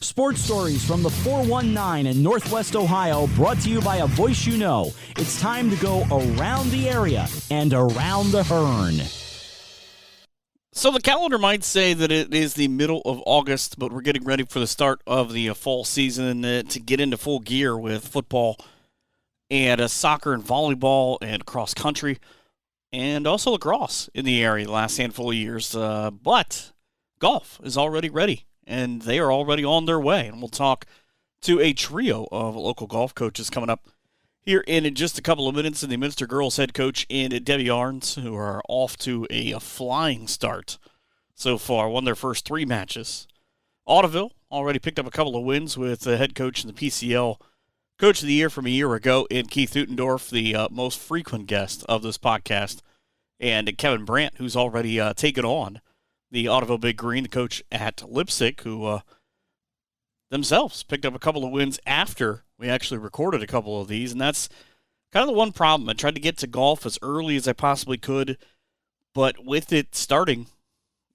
Sports stories from the 419 in Northwest Ohio, brought to you by a voice you know. It's time to go around the area and around the Hearn. So the calendar might say that it is the middle of August, but we're getting ready for the start of the fall season to get into full gear with football and soccer and volleyball and cross country and also lacrosse in the area the last handful of years. But golf is already ready, and they are already on their way. And we'll talk to a trio of local golf coaches coming up here in just a couple of minutes, and the Minster girls head coach and Deb Ahrns, who are off to a flying start so far, won their first 3 matches. Ottoville already picked up a couple of wins with the head coach in the PCL Coach of the Year from a year ago, and Keith Utendorf, the most frequent guest of this podcast, and Kevin Brandt, who's already taken on the Ottoville Big Green, the coach at Leipsic, who themselves picked up a couple of wins after we actually recorded a couple of these, and that's kind of the one problem. I tried to get to golf as early as I possibly could, but with it starting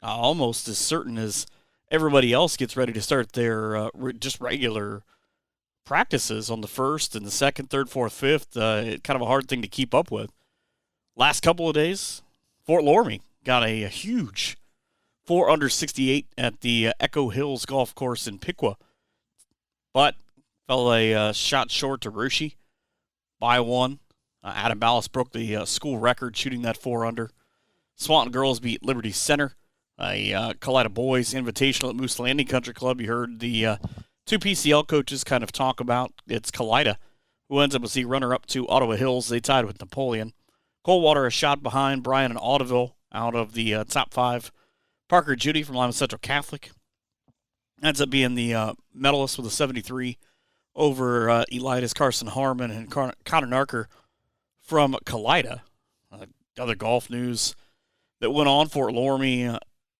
almost as certain as everybody else gets ready to start their just regular practices on the 1st and the 2nd, 3rd, 4th, 5th, kind of a hard thing to keep up with. Last couple of days, Fort Loramie got a huge 4 under 68 at the Echo Hills Golf Course in Piqua, but fell a shot short to Rushi by 1. Adam Ballas broke the school record shooting that 4 under. Swanton girls beat Liberty Center. Kalida boys invitational at Moose Landing Country Club. You heard the 2 PCL coaches kind of talk about. It's Kalida, who ends up as the runner-up to Ottawa Hills. They tied with Napoleon. Coldwater a shot behind Bryan and Ottoville out of the top 5. Parker Judy from Lima Central Catholic ends up being the medalist with a 73 over Elias Carson Harmon and Connor Narker from Kalida. Other golf news that went on, Fort Loramie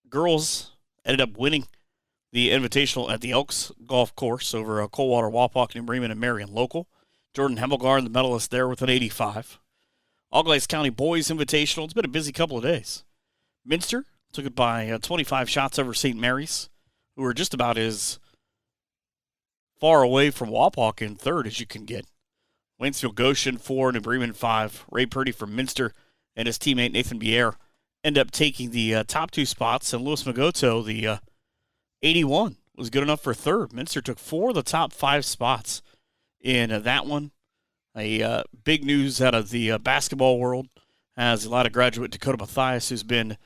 girls ended up winning the Invitational at the Elks Golf Course over Coldwater, Wapak, New Bremen, and Marion Local. Jordan Hemmelgarn, the medalist there, with an 85. Auglaize County Boys Invitational. It's been a busy couple of days. Minster took it by 25 shots over St. Mary's, who are just about as far away from Wapak in 3rd as you can get. Waynesville Goshen 4, New Bremen 5. Ray Purdy from Minster and his teammate Nathan Bier end up taking the top 2 spots, and Louis Magoto, the 81, was good enough for 3rd. Minster took 4 of the top 5 spots in that one. A big news out of the basketball world as a lot of graduate Dakota Mathias, who's been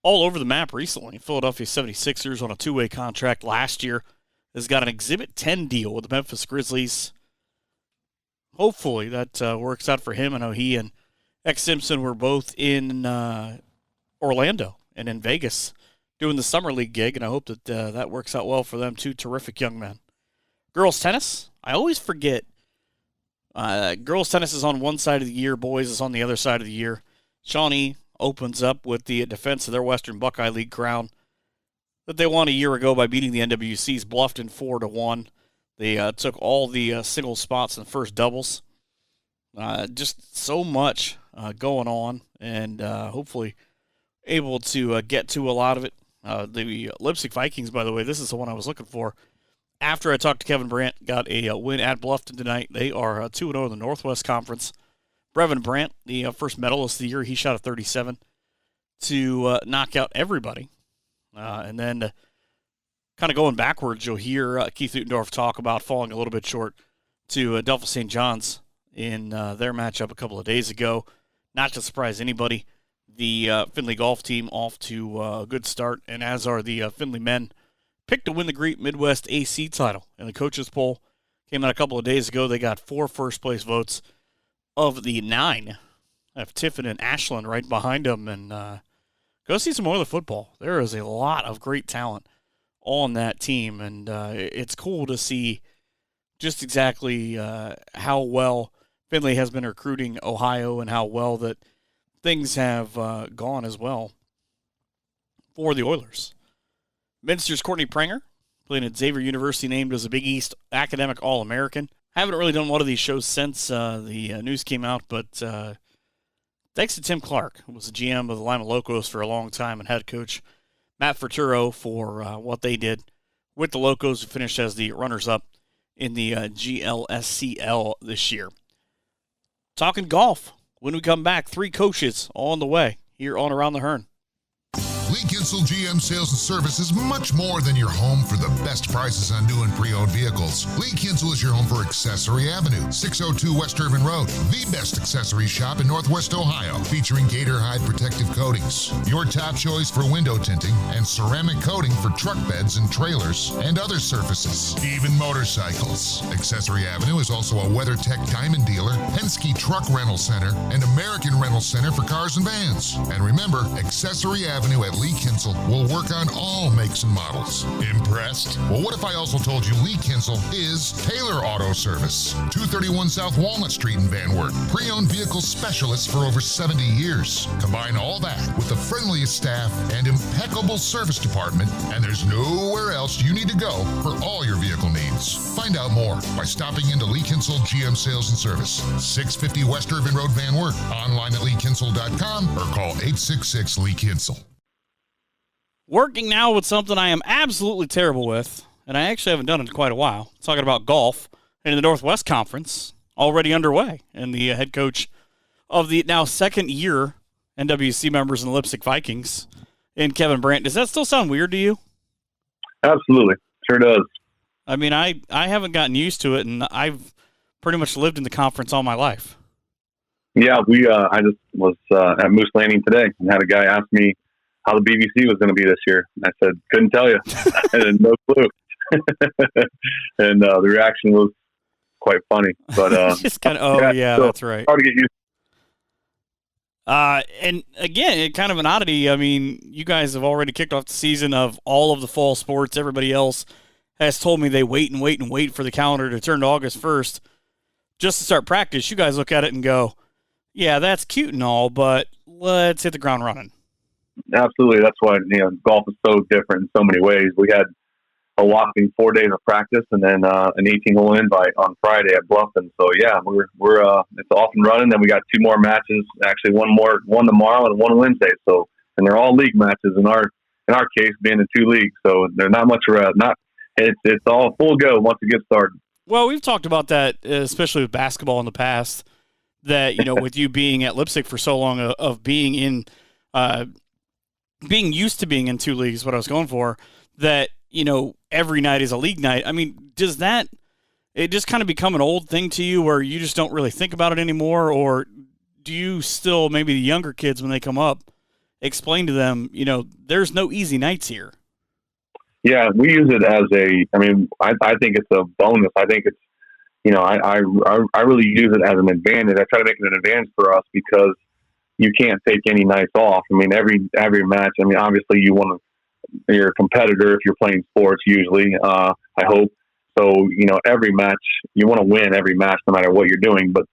all over the map recently. Philadelphia 76ers on a 2-way contract last year, has got an Exhibit 10 deal with the Memphis Grizzlies. Hopefully that works out for him. I know he and X Simpson were both in Orlando and in Vegas doing the Summer League gig, and I hope that that works out well for them. 2 terrific young men. Girls tennis, I always forget. Girls tennis is on one side of the year, boys is on the other side of the year. Shawnee opens up with the defense of their Western Buckeye League crown that they won a year ago by beating the NWC's Bluffton 4-1. They took all the single spots in the first doubles. Just so much going on, and hopefully able to get to a lot of it. The Leipsic Vikings, by the way, this is the one I was looking for. After I talked to Kevin Brandt, got a win at Bluffton tonight. They are 2-0 in the Northwest Conference. Brevin Brandt, the first medalist of the year, he shot a 37 to knock out everybody. And then kind of going backwards, you'll hear Keith Utendorf talk about falling a little bit short to Adelphi St. John's in their matchup a couple of days ago. Not to surprise anybody, the Findlay golf team off to a good start, and as are the Findlay men, picked to win the Great Midwest AC title in the coaches poll. Came out a couple of days ago. They got 4 first-place votes of the 9. I have Tiffin and Ashland right behind them, and go see some more of the football. There is a lot of great talent on that team, and it's cool to see just exactly how well Findlay has been recruiting Ohio and how well that things have gone as well for the Oilers. Minster's Courtney Pranger, playing at Xavier University, named as a Big East Academic All-American. Haven't really done one of these shows since the news came out, but thanks to Tim Clark, who was the GM of the Lima Locos for a long time, and head coach Matt Ferturo for what they did with the Locos, who finished as the runners-up in the GLSCL this year. Talking golf. When we come back, 3 coaches on the way here on Around the Hearn. Lee Kinsel GM Sales and Service is much more than your home for the best prices on new and pre-owned vehicles. Lee Kinsel is your home for Accessory Avenue, 602 West Irvin Road, the best accessory shop in Northwest Ohio, featuring gator hide protective coatings. Your top choice for window tinting and ceramic coating for truck beds and trailers and other surfaces, even motorcycles. Accessory Avenue is also a WeatherTech Diamond dealer, Penske Truck Rental Center, and American Rental Center for cars and vans. And remember, Accessory Avenue at Lee Kinsel will work on all makes and models. Impressed? Well, what if I also told you Lee Kinsel is Taylor Auto Service, 231 South Walnut Street in Van Wert. Pre-owned vehicle specialists for over 70 years. Combine all that with the friendliest staff and impeccable service department, and there's nowhere else you need to go for all your vehicle needs. Find out more by stopping into Lee Kinsel GM Sales and Service, 650 West Irvin Road, Van Wert. Online at leekinsel.com or call 866-LEE-KINSEL. Working now with something I am absolutely terrible with, and I actually haven't done it in quite a while. Talking about golf in the Northwest Conference, already underway. And the head coach of the now second-year NWC members in the Leipsic Vikings, and Kevin Brandt. Does that still sound weird to you? Absolutely. Sure does. I mean, I haven't gotten used to it, and I've pretty much lived in the conference all my life. Yeah, I just was at Moose Landing today and had a guy ask me how the BBC was going to be this year. And I said, couldn't tell you. I had no clue. And the reaction was quite funny. But just kind of, yeah, that's right. Hard to get used to. And again, kind of an oddity. I mean, you guys have already kicked off the season of all of the fall sports. Everybody else has told me they wait and wait and wait for the calendar to turn to August 1st just to start practice. You guys look at it and go, yeah, that's cute and all, but let's hit the ground running. Absolutely. That's why, golf is so different in so many ways. We had a whopping 4 days of practice and then an 18-hole invite on Friday at Bluffton. So yeah, we're it's off and running. Then we got 2 more matches. Actually, one tomorrow and one Wednesday. So, and they're all league matches in our case, being in 2 leagues. So they're not much it's all full go once it gets started. Well, we've talked about that, especially with basketball in the past. That with you being at Leipsic for so long, of being in. Being used to being in 2 leagues, what I was going for, that, every night is a league night. I mean, does that, it just kind of become an old thing to you where you just don't really think about it anymore? Or do you still, maybe the younger kids, when they come up, explain to them, there's no easy nights here? Yeah, we use it as I think it's a bonus. I think it's, I really use it as an advantage. I try to make it an advantage for us because you can't take any nights off. I mean, every match, obviously you're a competitor if you're playing sports usually, I hope. So, every match, you want to win every match no matter what you're doing, but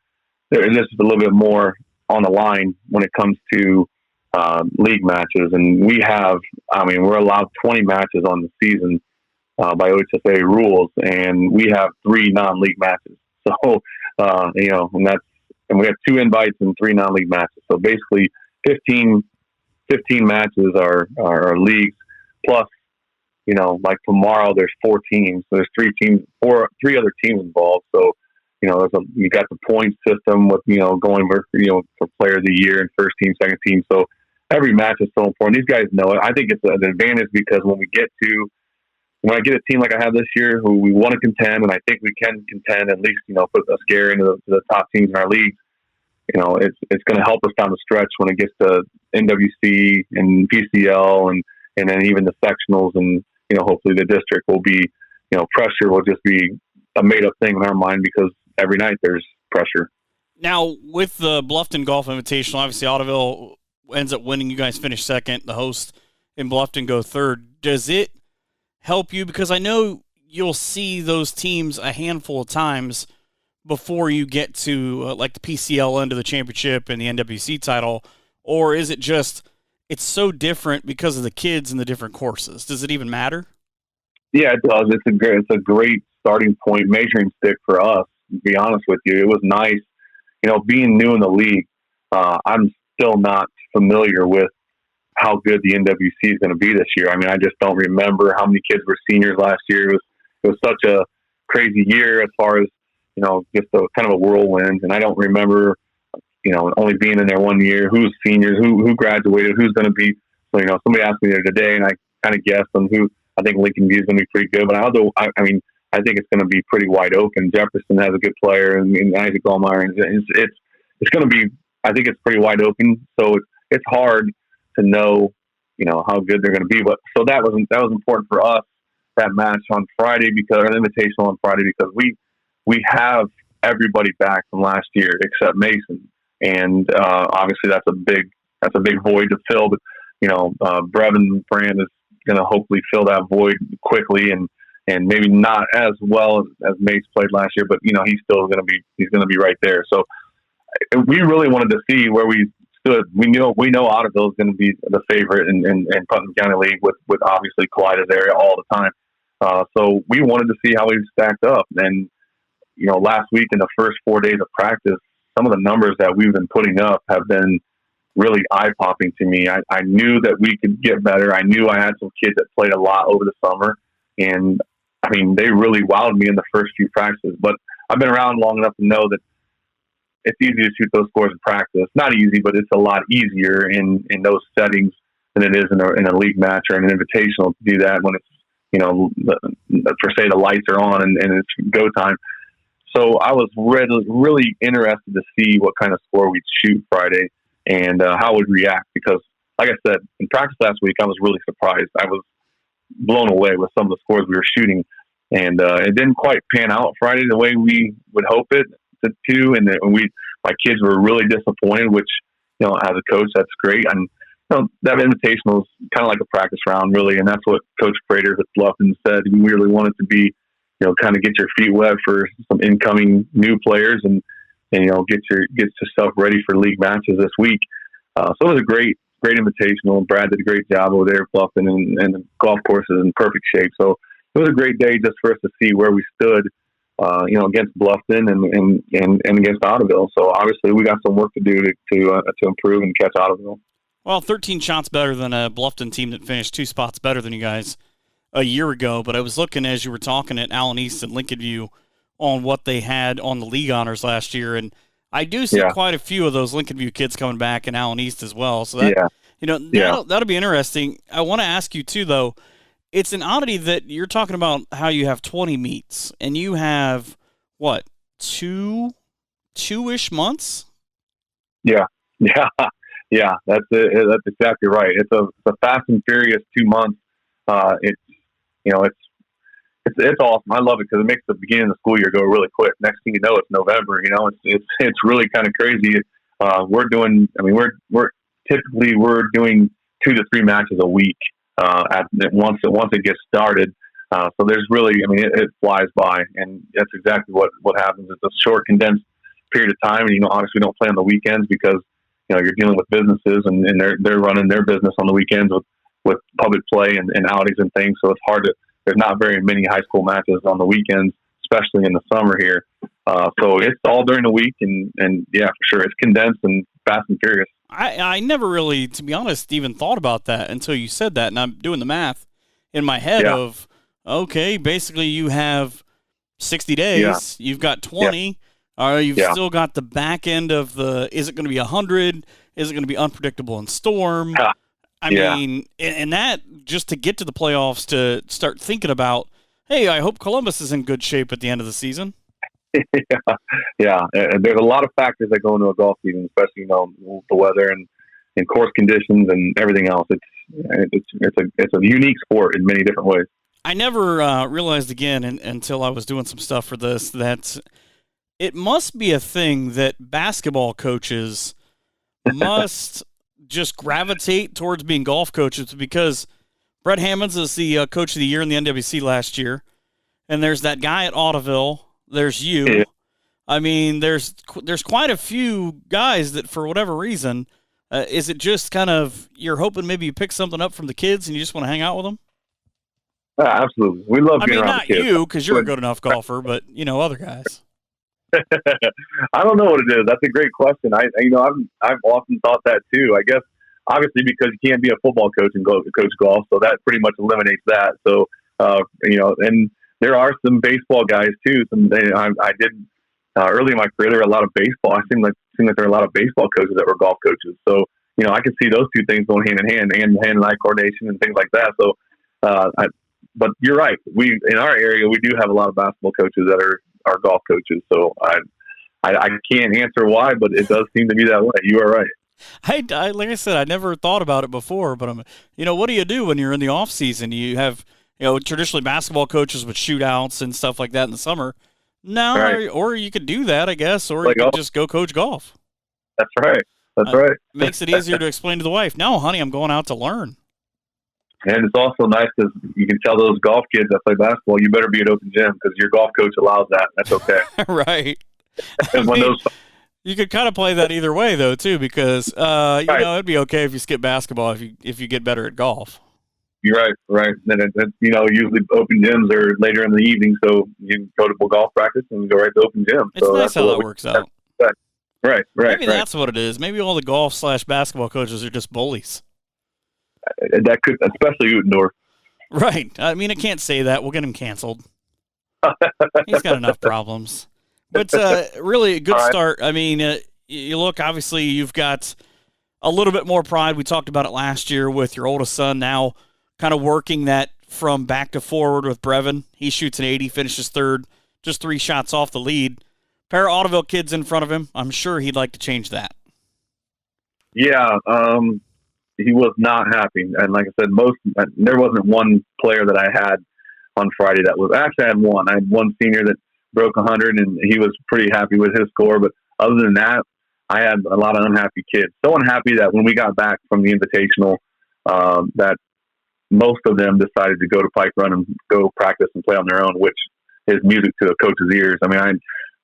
there's just a little bit more on the line when it comes to league matches. And we're allowed 20 matches on the season by OHSA rules, and we have 3 non-league matches. So, and we have 2 invites and 3 non-league matches. So basically 15 matches are leagues plus, like tomorrow there's 4 teams. So there's 3 other teams involved. So, you got the point system with, going for player of the year and first team, second team. So every match is so important. These guys know it. I think it's an advantage because when I get a team like I have this year who we want to contend, and I think we can contend, at least, put a scare into the top teams in our league, it's going to help us down the stretch when it gets to NWC and PCL and then even the sectionals and, hopefully the district will be, pressure will just be a made up thing in our mind because every night there's pressure. Now, with the Bluffton Golf Invitational, obviously Ottoville ends up winning. You guys finish second. The host in Bluffton go third. Does it help you? Because I know you'll see those teams a handful of times before you get to like the PCL end of the championship and the NWC title, or is it just it's so different because of the kids and the different courses? Does it even matter? Yeah, it does. It's a great starting point, measuring stick for us. To be honest with you, it was nice, being new in the league. I'm still not familiar with how good the NWC is going to be this year. I mean, I just don't remember how many kids were seniors last year. It was such a crazy year as far as, just a kind of a whirlwind. And I don't remember, only being in there 1 year, who's seniors, who graduated, who's going to be. So, somebody asked me there today, and I kind of guessed on who. I think Lincoln View is going to be pretty good, but I think it's going to be pretty wide open. Jefferson has a good player, and Isaac Allmeyer. It's going to be. I think it's pretty wide open. So it's hard to know, how good they're going to be. But so that was important for us, that match on Friday, because an invitational on Friday, because we have everybody back from last year except Mason, and obviously that's a big void to fill. But Kevin Brandt is going to hopefully fill that void quickly, and maybe not as well as Mace played last year, but he's still going to be right there. So we really wanted to see where we stood. We know Ottoville is going to be the favorite in Putnam County League with obviously Clyde's area all the time. So we wanted to see how we stacked up. And last week in the first 4 days of practice, some of the numbers that we've been putting up have been really eye-popping to me. I knew that we could get better. I knew I had some kids that played a lot over the summer, and I mean, they really wowed me in the first few practices. But I've been around long enough to know that it's easy to shoot those scores in practice. Not easy, but it's a lot easier in those settings than it is in a league match or an invitational to do that when it's, per se, the lights are on and it's go time. So I was really interested to see what kind of score we'd shoot Friday and how we'd react, because, like I said, in practice last week, I was really surprised. I was blown away with some of the scores we were shooting, and it didn't quite pan out Friday the way we would hope it to. And my kids were really disappointed, which, as a coach, that's great. And that invitational is kind of like a practice round, really, and that's what Coach Prater at Bluffton said. We really wanted to be, kind of get your feet wet for some incoming new players, and get yourself ready for league matches this week. So it was a great invitational. Brad did a great job over there at Bluffton, and the golf course is in perfect shape. So it was a great day just for us to see where we stood, against Bluffton and against Ottoville. So obviously we got some work to do to improve and catch Ottoville. Well, 13 shots better than a Bluffton team that finished 2 spots better than you guys a year ago. But I was looking as you were talking at Allen East and Lincoln View on what they had on the league honors last year, and I do see quite a few of those Lincoln View kids coming back in Allen East as well. So that, that'll be interesting. I want to ask you too, though. It's an oddity that you're talking about how you have 20 meets and you have what, two-ish months? Yeah. That's it. That's exactly right. It's a fast and furious 2 months. It's awesome. I love it because it makes the beginning of the school year go really quick. Next thing you know, it's November. It's really kind of crazy. We're doing 2 to 3 matches a week once it gets started. So there's really, it flies by, and that's exactly what happens. It's a short, condensed period of time, and obviously we don't play on the weekends because you're dealing with businesses and they're running their business on the weekends with public play and outings and things. So it's hard to. There's not very many high school matches on the weekends, especially in the summer here. So it's all during the week, and yeah, for sure, it's condensed and fast and furious. I never really, to be honest, even thought about that until you said that, and I'm doing the math in my head of, okay, basically you have 60 days, you've got 20, you've still got the back end of is it going to be 100? Is it going to be unpredictable and storm? I mean, and that just to get to the playoffs, to start thinking about, hey, I hope Columbus is in good shape at the end of the season. There's a lot of factors that go into a golf season, especially the weather and course conditions and everything else. It's a unique sport in many different ways. I never realized again until I was doing some stuff for this that it must be a thing that basketball coaches must just gravitate towards being golf coaches, because Brett Hammonds is the coach of the year in the NWC last year, and there's that guy at Ottoville. There's you. Yeah. I mean, there's quite a few guys that, for whatever reason, is it just kind of you're hoping maybe you pick something up from the kids and you just want to hang out with them? Absolutely, we love being around the kids. Not you, because you're a good enough golfer, but other guys. I don't know what it is. That's a great question. I've often thought that too. I guess obviously because you can't be a football coach and go coach golf, so that pretty much eliminates that. So and there are some baseball guys too. I did early in my career. There were a lot of baseball. It seemed like there were a lot of baseball coaches that were golf coaches. So I can see those two things going hand in hand, and hand-eye coordination and things like that. So, but you're right. We in our area we do have a lot of basketball coaches that are golf coaches. So I can't answer why, but it does seem to be that way. You are right. I like I said, I never thought about it before, but what do you do when you're in the off season? You have, traditionally basketball coaches with shootouts and stuff like that in the summer. No, right. Or you could do that, I guess, or you could just go coach golf. That's right. That's right. It makes it easier to explain to the wife. No, honey, I'm going out to learn. And it's also nice because you can tell those golf kids that play basketball, you better be at open gym because your golf coach allows that. That's okay. Right. You could kind of play that either way, though, too, because it'd be okay if you skip basketball if you get better at golf. You're right. And usually open gyms are later in the evening, so you can go to golf practice and go right to open gym. It's so nice how that works out. Right. Maybe that's what it is. Maybe all the golf/basketball coaches are just bullies. That could, especially Utendorf. Right. I mean, I can't say that. We'll get him canceled. He's got enough problems. But really a good start. I mean, you look, obviously, you've got a little bit more pride. We talked about it last year with your oldest son, now kind of working that from back to forward with Brevin. He shoots an 80, finishes third, just 3 shots off the lead. Pair of Ottoville kids in front of him. I'm sure he'd like to change that. Yeah, he was not happy. And like I said, there wasn't one player that I had on Friday that was – actually, I had one. I had one senior that broke 100, and he was pretty happy with his score. But other than that, I had a lot of unhappy kids. So unhappy that when we got back from the Invitational, that most of them decided to go to Pike Run and go practice and play on their own, which is music to a coach's ears. I mean, I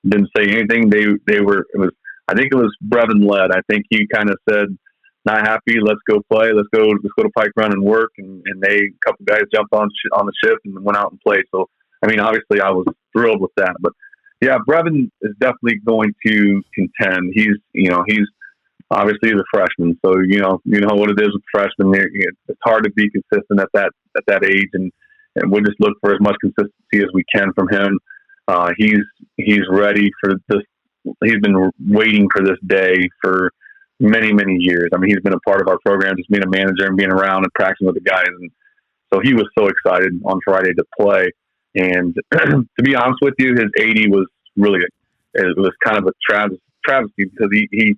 didn't say anything. I think it was Brevin led. I think he kind of said, not happy, let's go play. Let's go to Pike Run and work. And a couple guys jumped on the ship and went out and played. So, I mean, obviously I was thrilled with that. But yeah, Brevin is definitely going to contend. He's obviously a freshman. So, you know what it is with freshmen. It's hard to be consistent at that age. And we'll just look for as much consistency as we can from him. He's ready for this. He's been waiting for this day for many, many years. I mean, he's been a part of our program, just being a manager and being around and practicing with the guys. And so he was so excited on Friday to play. And to be honest with you, his 80 was really, it was kind of a travesty because he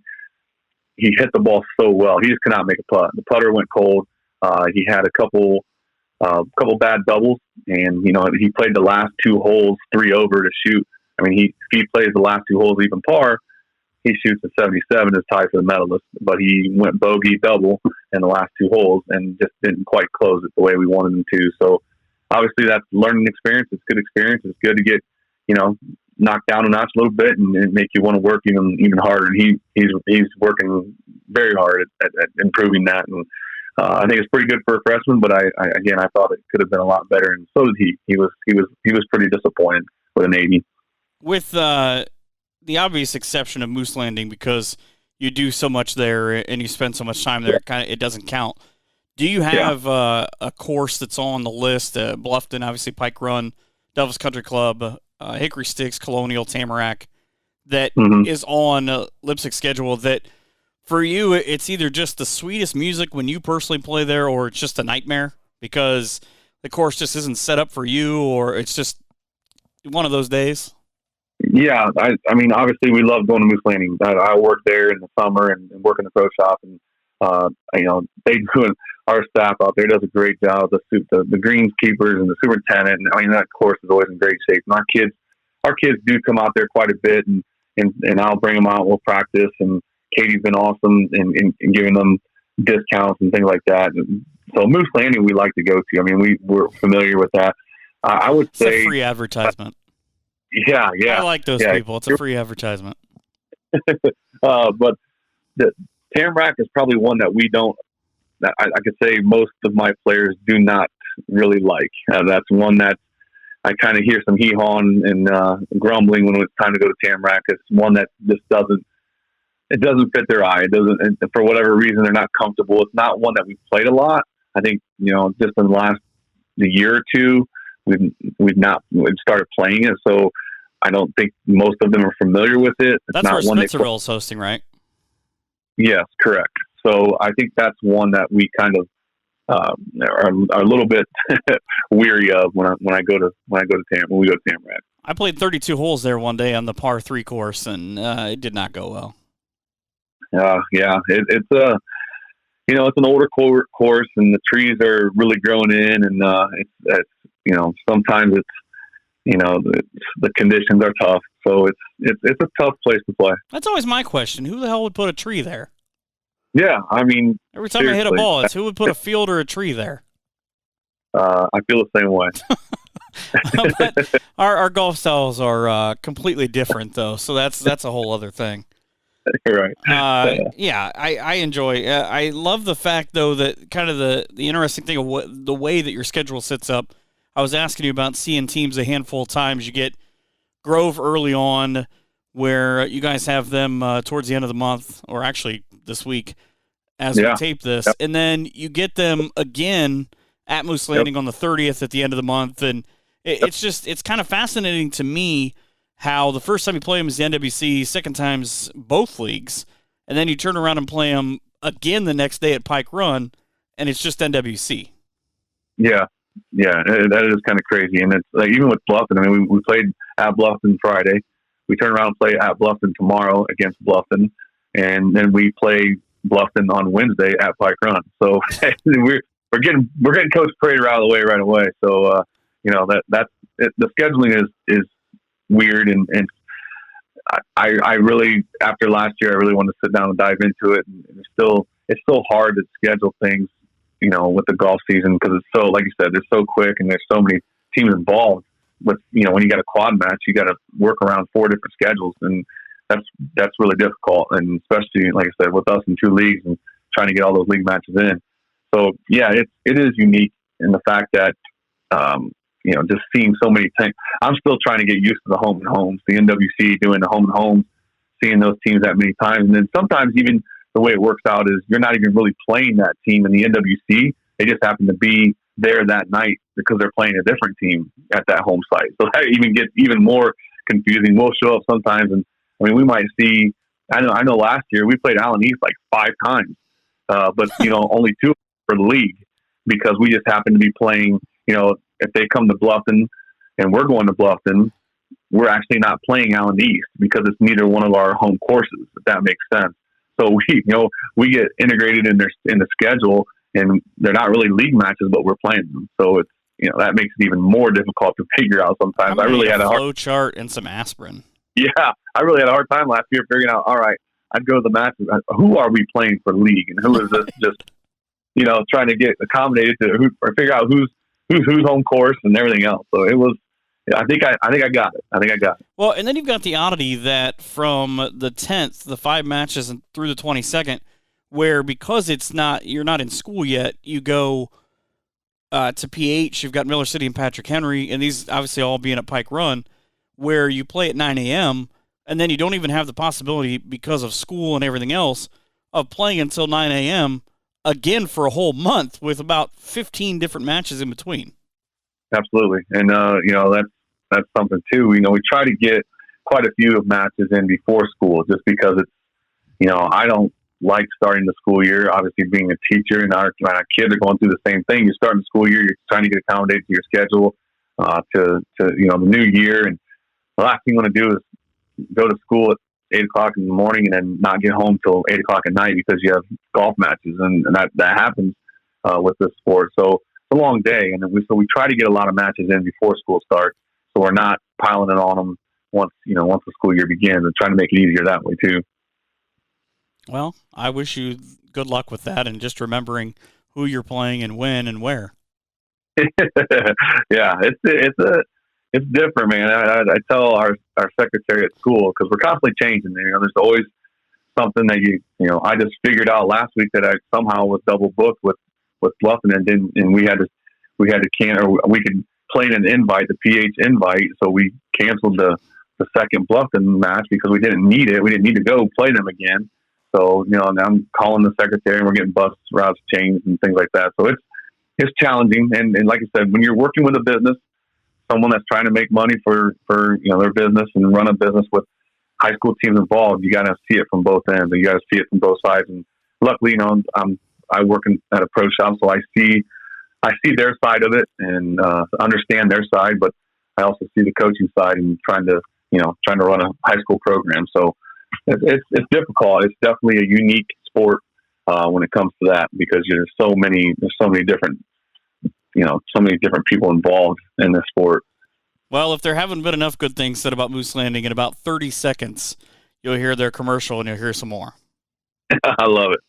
hit the ball so well. He just could not make a putt. The putter went cold. He had a couple bad doubles, and he played the last 2 holes 3 over to shoot. I mean, if he plays the last 2 holes even par, he shoots a 77 as tied for the medalist. But he went bogey double in the last 2 holes and just didn't quite close it the way we wanted him to. So obviously that's learning experience. It's good experience. It's good to get knocked down a notch a little bit and make you want to work even harder. And he's working very hard at improving that. And I think it's pretty good for a freshman. But I thought it could have been a lot better, and so did he. He was pretty disappointed with an 80. With the obvious exception of Moose Landing, because you do so much there and you spend so much time there, it doesn't count. Do you have a course that's on the list? Bluffton, obviously, Pike Run, Douglas Country Club, Hickory Sticks, Colonial, Tamarack, that is on Leipsic's schedule that for you, it's either just the sweetest music when you personally play there, or it's just a nightmare because the course just isn't set up for you, or it's just one of those days? Yeah, I mean, obviously we love going to Moose Landing. I work there in the summer and work in the pro shop, and our staff out there does a great job. The greenskeepers and the superintendent, and I mean that course is always in great shape. And our kids do come out there quite a bit, and I'll bring them out. We'll practice, and Katie's been awesome in giving them discounts and things like that. And so Moose Landing we like to go to. I mean we're familiar with that. I would say it's a free advertisement. Yeah. I like those people. It's a free advertisement. But the Tamarack is probably one that we don't. I could say most of my players do not really like. That's one that I kind of hear some hee-hawing and grumbling when it's time to go to Tamarack. It's one that just doesn't. it doesn't fit their eye. It doesn't, and for whatever reason, they're not comfortable. It's not one that we've played a lot. I think, just in the year or two, we've started playing it. So I don't think most of them are familiar with it. It's that's not where one Spencerville is hosting, right? Yes, correct. So I think that's one that we kind of are a little bit weary of when we go to Tamarack. I played 32 holes there one day on the par 3 course, and it did not go well. Yeah, it's an older course, and the trees are really growing in, and it's sometimes the conditions are tough, so it's a tough place to play. That's always my question: who the hell would put a tree there? Yeah, I mean, every time I hit a ball, it's who would put a field or a tree there. I feel the same way. our golf styles are completely different, though, so that's a whole other thing. Right. Yeah, I enjoy. I love the fact, though, that kind of the interesting thing of the way that your schedule sits up. I was asking you about seeing teams a handful of times. You get Grove early on, where you guys have them towards the end of the month, or actually this week, as we tape this, and then you get them again at Moose Landing on the 30th at the end of the month, and it's kind of fascinating to me how the first time you play them is the NWC, second time's both leagues, and then you turn around and play them again the next day at Pike Run, and it's just NWC. Yeah, that is kind of crazy, and it's like even with Bluffton. I mean, we played at Bluffton Friday. We turn around and play at Bluffton tomorrow against Bluffton, and then we play Bluffton on Wednesday at Pike Run. So we're getting Coach Prater out of the way right away. So that's it. The scheduling is weird, and I really, after last year, I really wanted to sit down and dive into it. And it's still hard to schedule things, with the golf season, because it's so, like you said, it's so quick and there's so many teams involved. With when you got a quad match, you got to work around 4 different schedules, and that's really difficult. And especially, like I said, with us in 2 leagues and trying to get all those league matches in. So yeah, it is unique in the fact that just seeing so many things. I'm still trying to get used to the home and homes, the NWC doing the home and homes, seeing those teams that many times, and then sometimes even the way it works out is you're not even really playing that team in the NWC. They just happen to be there that night because they're playing a different team at that home site. So that even gets even more confusing. We'll show up sometimes, and I mean, we might see. I know. Last year we played Allen East like 5 times, but only 2 for the league because we just happen to be playing. If they come to Bluffton and we're going to Bluffton, we're actually not playing Allen East because it's neither one of our home courses. If that makes sense. So we get integrated in the schedule, and they're not really league matches, but we're playing them. So it's that makes it even more difficult to figure out sometimes. I really had a flow chart and some aspirin. Yeah, I really had a hard time last year figuring out. All right, I'd go to the matches. Who are we playing for league, and who is this? Just trying to get accommodated to or figure out who's home course and everything else. So it was. I think I got it. Well, and then you've got the oddity that from the 10th, the 5 matches and through the 22nd, where because you're not in school yet, you go to PH. You've got Miller City and Patrick Henry, and these obviously all being at Pike Run, where you play at 9 a.m. and then you don't even have the possibility because of school and everything else of playing until 9 a.m. again for a whole month with about 15 different matches in between. Absolutely, and that's something too. We try to get quite a few matches in before school, just because it's I don't like starting the school year. Obviously, being a teacher and our kids are going through the same thing. You're starting the school year, you're trying to get accommodated to your schedule to the new year, and the last thing you want to do is go to school at 8 o'clock in the morning and then not get home till 8 o'clock at night because you have golf matches, and that happens with this sport. So a long day, and we try to get a lot of matches in before school starts, so we're not piling it on them once the school year begins, and trying to make it easier that way too. Well, I wish you good luck with that, and just remembering who you're playing and when and where. Yeah, it's different, man. I tell our secretary at school, because we're constantly changing. There's always something that I just figured out last week that I somehow was double booked with Bluffton, and we had to we could play an invite, the PH invite, so we canceled the second Bluffton match because we didn't need it. We didn't need to go play them again. So, and I'm calling the secretary and we're getting bus routes changed and things like that. So it's challenging. And like I said, when you're working with a business, someone that's trying to make money for their business and run a business with high school teams involved, you got to see it from both ends. You got to see it from both sides. And luckily, I work at a pro shop, so I see their side of it and understand their side, but I also see the coaching side and trying to run a high school program. So it's difficult. It's definitely a unique sport when it comes to that, because there's so many different people involved in this sport. Well, if there haven't been enough good things said about Moose Landing, in about 30 seconds, you'll hear their commercial and you'll hear some more. I love it.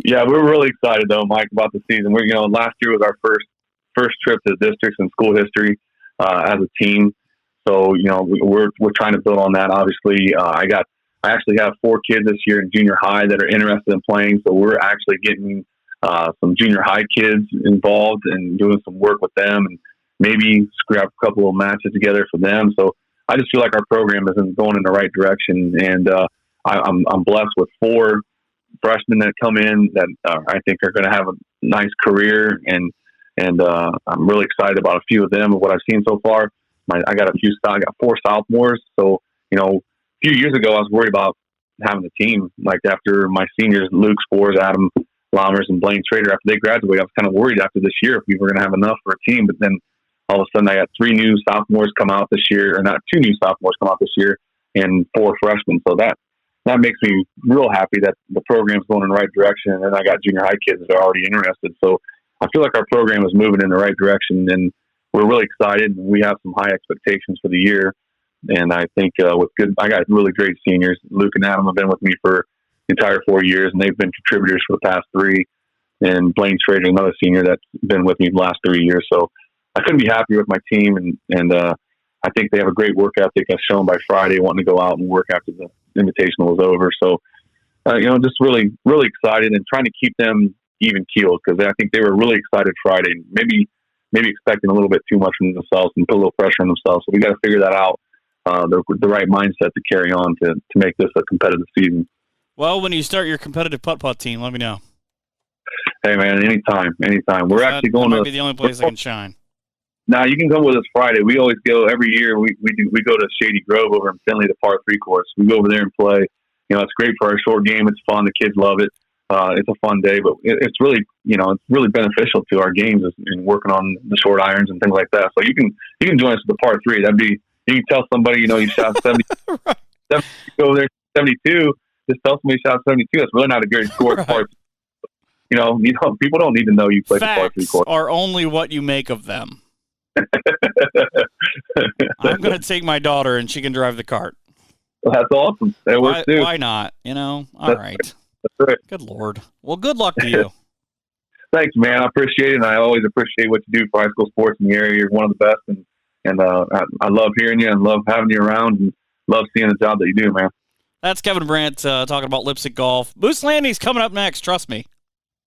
Yeah, we're really excited though, Mike, about the season. Last year was our first trip to districts in school history as a team. So, we're trying to build on that. Obviously, I actually have 4 kids this year in junior high that are interested in playing. So we're actually getting some junior high kids involved and doing some work with them, and maybe scrap a couple of matches together for them. So I just feel like our program is going in the right direction. And I'm blessed with 4 freshmen that come in that I think are going to have a nice career. And I'm really excited about a few of them and what I've seen so far. I got 4 sophomores. So, a few years ago, I was worried about having a team. Like after my seniors, Luke Spores, Adam Lammers, and Blaine Trader, after they graduated, I was kind of worried after this year if we were going to have enough for a team. But then all of a sudden, I got 3 new sophomores come out this year, or not 2 new sophomores come out this year, and 4 freshmen. So that makes me real happy that the program's going in the right direction. And then I got junior high kids that are already interested. So I feel like our program is moving in the right direction, and we're really excited. We have some high expectations for the year. And I think I got really great seniors. Luke and Adam have been with me for the entire 4 years, and they've been contributors for the past 3. And Blaine Trader, another senior that's been with me the last 3 years. So I couldn't be happier with my team, and I think they have a great work ethic as shown by Friday, wanting to go out and work after the invitational was over. So, just really, really excited and trying to keep them even keeled, because I think they were really excited Friday, maybe expecting a little bit too much from themselves and put a little pressure on themselves. So we got to figure that out, the right mindset to carry on to make this a competitive season. Well, when you start your competitive putt-putt team, let me know. Hey, man, anytime. We're actually going that might be the only place I can shine. Now, you can come with us Friday. We always go every year. We go to Shady Grove over in Finley, the par 3 course. We go over there and play. It's great for our short game. It's fun. The kids love it. It's a fun day, but it's really, it's really beneficial to our games in working on the short irons and things like that. So you can join us at the par 3. You can tell somebody, you shot 70, Right. 70, go over there 72. Just tell somebody you shot 72. That's really not a great score. Right. Par 3. People don't need to know you played the par 3 course. Facts are only what you make of them. I'm going to take my daughter and she can drive the cart. That's awesome. That works too. Why not? All right. That's right. Good Lord. Well, good luck to you. Thanks, man. I appreciate it, and I always appreciate what you do for high school sports in the area. You're one of the best, and I love hearing you and love having you around and love seeing the job that you do, man. That's Kevin Brandt talking about Leipsic Golf. Moose Landing's coming up next. Trust me.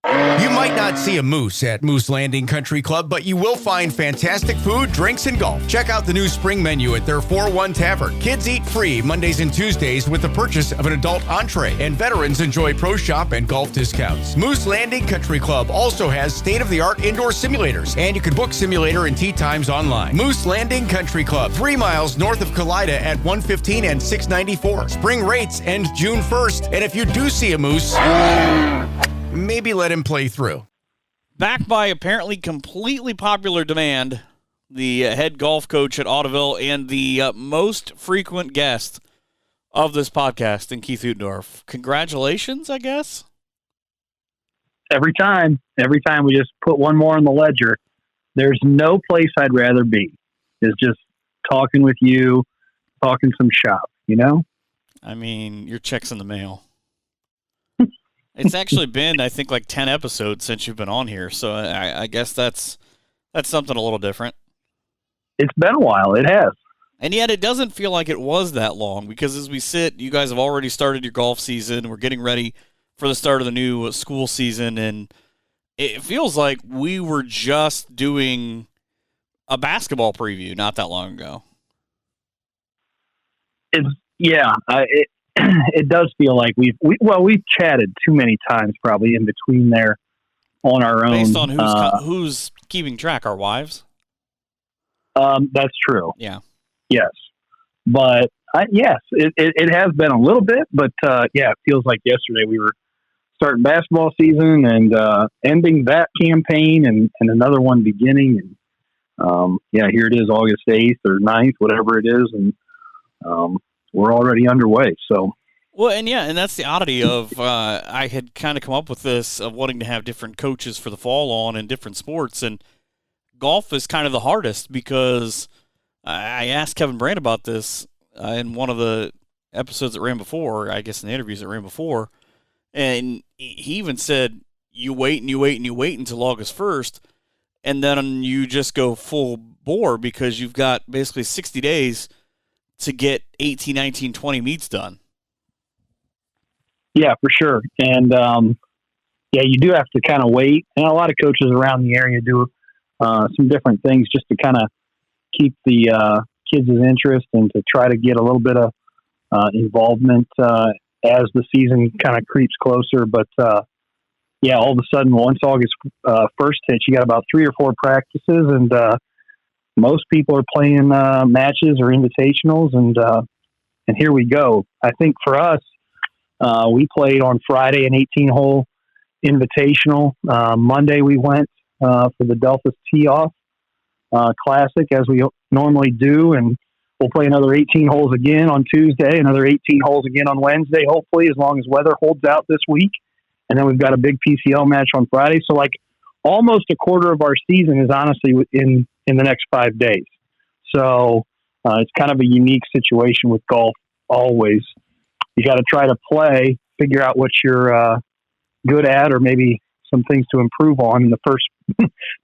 You might not see a moose at Moose Landing Country Club, but you will find fantastic food, drinks, and golf. Check out the new spring menu at their 4-1 Tavern. Kids eat free Mondays and Tuesdays with the purchase of an adult entree, and veterans enjoy pro shop and golf discounts. Moose Landing Country Club also has state-of-the-art indoor simulators, and you can book simulator and tee times online. Moose Landing Country Club, 3 miles north of Kalida at 115 and 694. Spring rates end June 1st, and if you do see a moose, maybe let him play through. Back by apparently completely popular demand, the head golf coach at Ottoville and the most frequent guest of this podcast, and Keith Utendorf. Congratulations, I guess. Every time we just put one more on the ledger. There's no place I'd rather be is just talking with you, talking some shop, I mean, your check's in the mail. It's actually been, I think, like 10 episodes since you've been on here, so I guess that's something a little different. It's been a while. It has. And yet it doesn't feel like it was that long, because as we sit, you guys have already started your golf season. We're getting ready for the start of the new school season, and it feels like we were just doing a basketball preview not that long ago. it does feel like we've chatted too many times probably in between there on our own. Based on who's keeping track, our wives? That's true. Yeah. Yes. But yes, it has been a little bit, but it feels like yesterday we were starting basketball season and ending that campaign and another one beginning. And here it is, August 8th or 9th, whatever it is. And we're already underway. So, well, and that's the oddity of I had kind of come up with this of wanting to have different coaches for the fall on in different sports, and golf is kind of the hardest because I asked Kevin Brandt about this in one of the episodes that ran before, I guess in the interviews that ran before, and he even said you wait and you wait and you wait until August 1st, and then you just go full bore because you've got basically 60 days to get 18, 19, 20 meets done. Yeah, for sure. And, you do have to kind of wait. And a lot of coaches around the area do some different things just to kind of keep the kids' interest and to try to get a little bit of involvement as the season kind of creeps closer. But, all of a sudden, once August 1st hits, you got about 3 or 4 practices, and most people are playing matches or invitationals, and here we go. I think for us, we played on Friday an 18-hole invitational. Monday we went for the Delphus Tee-Off Classic, as we normally do, and we'll play another 18 holes again on Tuesday, another 18 holes again on Wednesday, hopefully, as long as weather holds out this week. And then we've got a big PCL match on Friday. So, almost a quarter of our season is honestly in the next 5 days. So it's kind of a unique situation with golf always. You got to try to play, figure out what you're good at, or maybe some things to improve on in the first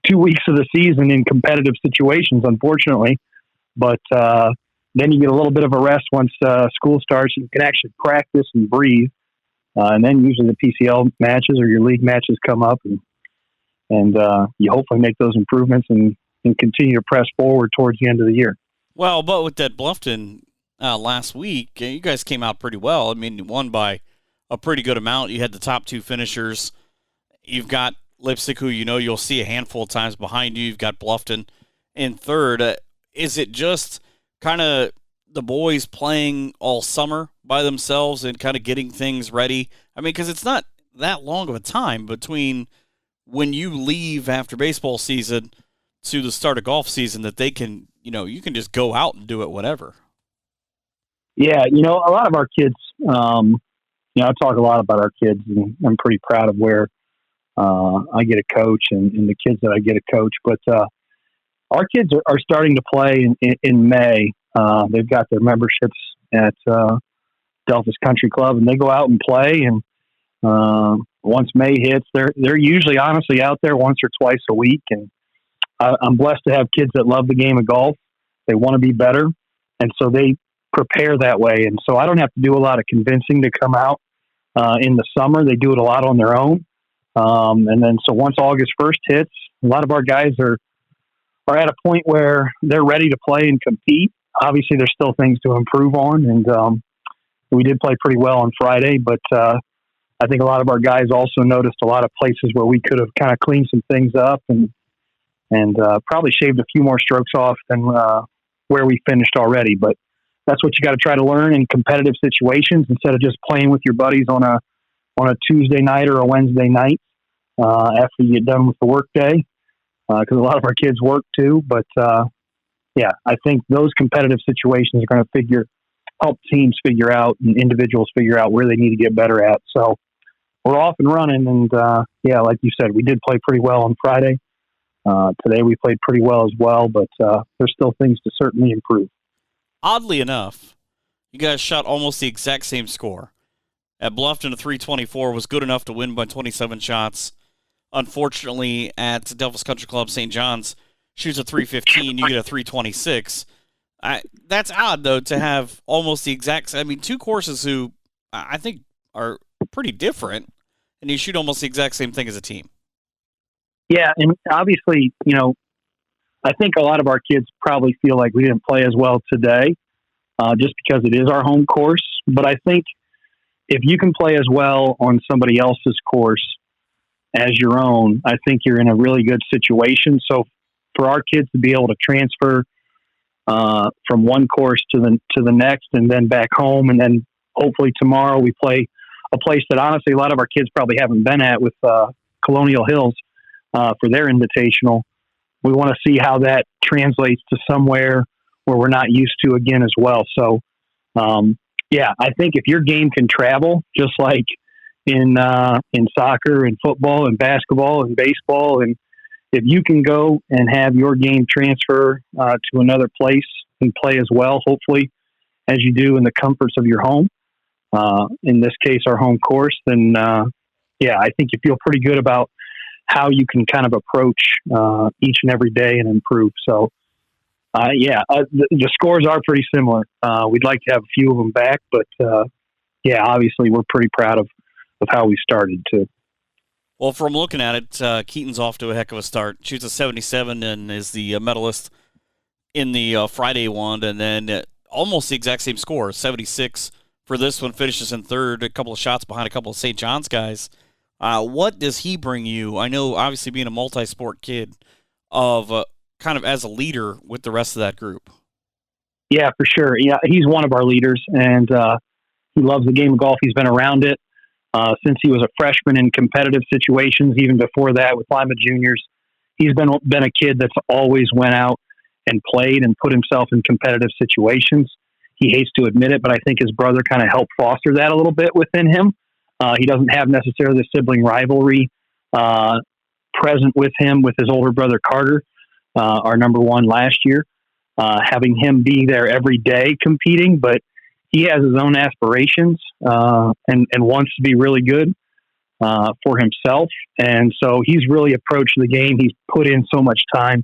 2 weeks of the season in competitive situations, unfortunately. But then you get a little bit of a rest once school starts. You can actually practice and breathe. And then usually the PCL matches or your league matches come up, and you hopefully make those improvements and continue to press forward towards the end of the year. Well, but with that Bluffton last week, you guys came out pretty well. I mean, you won by a pretty good amount. You had the top 2 finishers. You've got Leipsic, who you'll see a handful of times behind you. You've got Bluffton in third. Is it just kind of the boys playing all summer by themselves and kind of getting things ready? I mean, because it's not that long of a time between when you leave after baseball season to the start of golf season that they can, you can just go out and do it whatever. Yeah, a lot of our kids, I talk a lot about our kids, and I'm pretty proud of where I get a coach and the kids that I get a coach. But our kids are starting to play in May. They've got their memberships at Delphus Country Club, and they go out and play. And once May hits, they're usually honestly out there once or twice a week. And I'm blessed to have kids that love the game of golf. They want to be better, and so they prepare that way. And so I don't have to do a lot of convincing to come out in the summer. They do it a lot on their own. And then so once August 1st hits, a lot of our guys are at a point where they're ready to play and compete. Obviously, there's still things to improve on, and we did play pretty well on Friday, but I think a lot of our guys also noticed a lot of places where we could have kind of cleaned some things up and probably shaved a few more strokes off than where we finished already. But that's what you got to try to learn in competitive situations instead of just playing with your buddies on a Tuesday night or a Wednesday night after you get done with the work day, because a lot of our kids work too. But I think those competitive situations are going to help teams figure out and individuals figure out where they need to get better at. So we're off and running, and like you said, we did play pretty well on Friday. Today we played pretty well as well, but there's still things to certainly improve. Oddly enough, you guys shot almost the exact same score. At Bluffton, a 324 was good enough to win by 27 shots. Unfortunately, at Delphus Country Club, St. John's, shoots a 315, you get a 326. That's odd, though, to have almost the exact... I mean, 2 courses who I think are pretty different, and you shoot almost the exact same thing as a team. Yeah, and obviously, I think a lot of our kids probably feel like we didn't play as well today just because it is our home course. But I think if you can play as well on somebody else's course as your own, I think you're in a really good situation. So for our kids to be able to transfer from one course to the next, and then back home, and then hopefully tomorrow we play a place that honestly a lot of our kids probably haven't been at with Colonial Hills for their invitational. We want to see how that translates to somewhere where we're not used to again as well. So, I think if your game can travel, just like in soccer and football and basketball and baseball, and if you can go and have your game transfer to another place and play as well, hopefully, as you do in the comforts of your home, in this case, our home course, then, I think you feel pretty good about how you can kind of approach each and every day and improve. So, the scores are pretty similar. We'd like to have a few of them back, but obviously we're pretty proud of how we started too. Well, from looking at it, Keaton's off to a heck of a start. Shoots a 77 and is the medalist in the Friday one, and then almost the exact same score, 76 for this one. Finishes in third, a couple of shots behind a couple of St. John's guys. What does he bring you? I know, obviously, being a multi-sport kid, of kind of as a leader with the rest of that group. Yeah, for sure. Yeah, he's one of our leaders, and he loves the game of golf. He's been around it since he was a freshman in competitive situations. Even before that, with Lima Juniors, he's been a kid that's always went out and played and put himself in competitive situations. He hates to admit it, but I think his brother kind of helped foster that a little bit within him. He doesn't have necessarily the sibling rivalry present with him with his older brother Carter, our number one last year, having him be there every day competing, but he has his own aspirations and wants to be really good for himself. And so he's really approached the game. He's put in so much time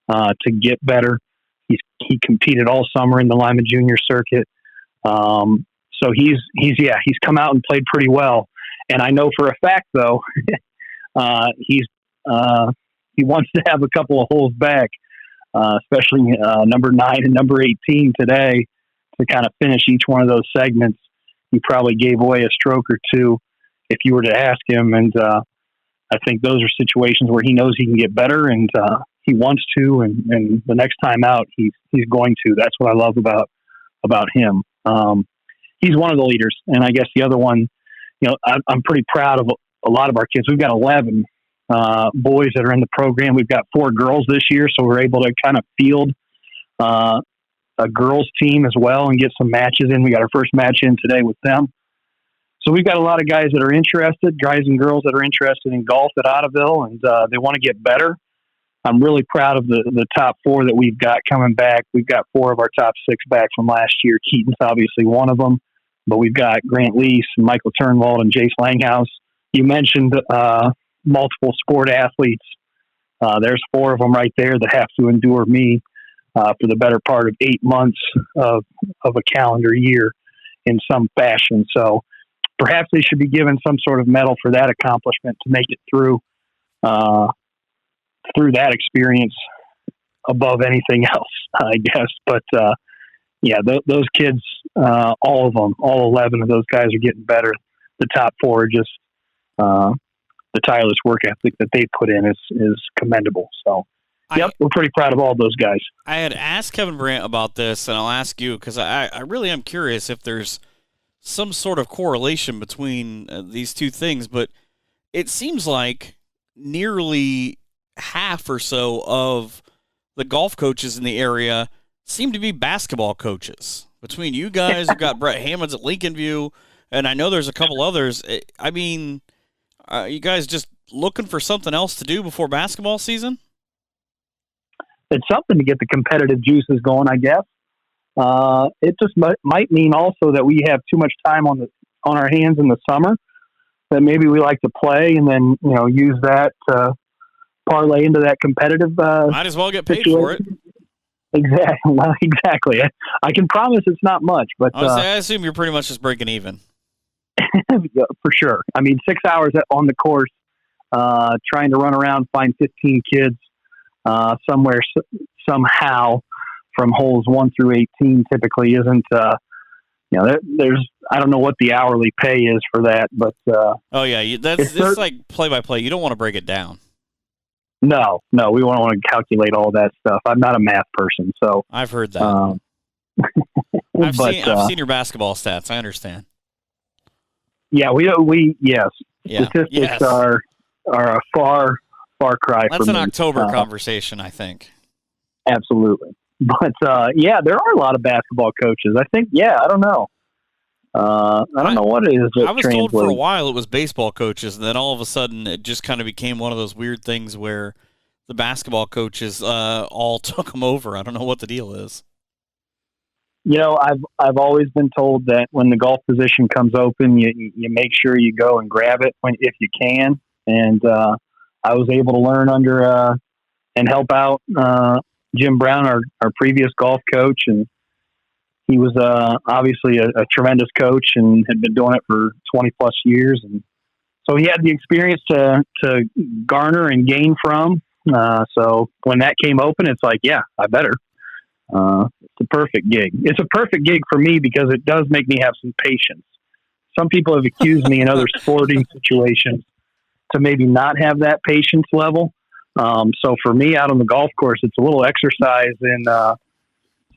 to get better. He competed all summer in the Lima Junior circuit. So he's come out and played pretty well. And I know for a fact though, he wants to have a couple of holes back, especially number 9 and number 18 today, to kind of finish each one of those segments. He probably gave away a stroke or two if you were to ask him. And I think those are situations where he knows he can get better, and he wants to, and the next time out, he's going to. That's what I love about him. He's one of the leaders. And I guess the other one, I'm pretty proud of a lot of our kids. We've got 11 boys that are in the program. We've got 4 girls this year, so we're able to kind of field a girls team as well and get some matches in. We got our first match in today with them. So we've got a lot of guys that are interested, guys and girls that are interested in golf at Ottoville, and they want to get better. I'm really proud of the top 4 that we've got coming back. We've got 4 of our top 6 back from last year. Keaton's obviously one of them, but we've got Grant Lease, Michael Turnwald, and Jace Langhouse. You mentioned multiple sport athletes. There's 4 of them right there that have to endure me for the better part of 8 months of a calendar year in some fashion. So perhaps they should be given some sort of medal for that accomplishment to make it through that experience above anything else, I guess. But those kids, all of them, all 11 of those guys are getting better. The top 4 are just the tireless work ethic that they put in is commendable. So, we're pretty proud of all those guys. I had asked Kevin Brandt about this, and I'll ask you because I really am curious if there's some sort of correlation between these two things, but it seems like nearly half or so of the golf coaches in the area seem to be basketball coaches. Between you guys, you've got Brett Hammonds at Lincoln View, and I know there's a couple others. I mean, you guys just looking for something else to do before basketball season? It's something to get the competitive juices going, I guess. It just might mean also that we have too much time on our hands in the summer, that maybe we like to play and then use that to parlay into that competitive. Might as well get paid for it. Exactly. I can promise it's not much, but I assume you're pretty much just breaking even. For sure. I mean, 6 hours on the course, trying to run around, find 15 kids somewhere somehow from holes 1 through 18 typically isn't there's I don't know what the hourly pay is for that, but oh yeah, it's like play by play. You don't want to break it down. No, we won't want to calculate all that stuff. I'm not a math person, so I've heard that. I've seen your basketball stats. I understand. Yeah, we yes. Yeah. Statistics are a far cry. That's from an me. October conversation, I think. Absolutely, but yeah, there are a lot of basketball coaches. I think. Yeah, I don't know. I don't know what it is. I was told for a while it was baseball coaches, and then all of a sudden it just kind of became one of those weird things where the basketball coaches all took them over. I don't know what the deal is. I've always been told that when the golf position comes open, you make sure you go and grab it if you can. And I was able to learn under and help out Jim Brown, our previous golf coach, and he was obviously a tremendous coach and had been doing it for 20 plus years. And so he had the experience to garner and gain from. So when that came open, it's like, yeah, I better. It's a perfect gig. It's a perfect gig for me because it does make me have some patience. Some people have accused me in other sporting situations to maybe not have that patience level. So for me out on the golf course, it's a little exercise in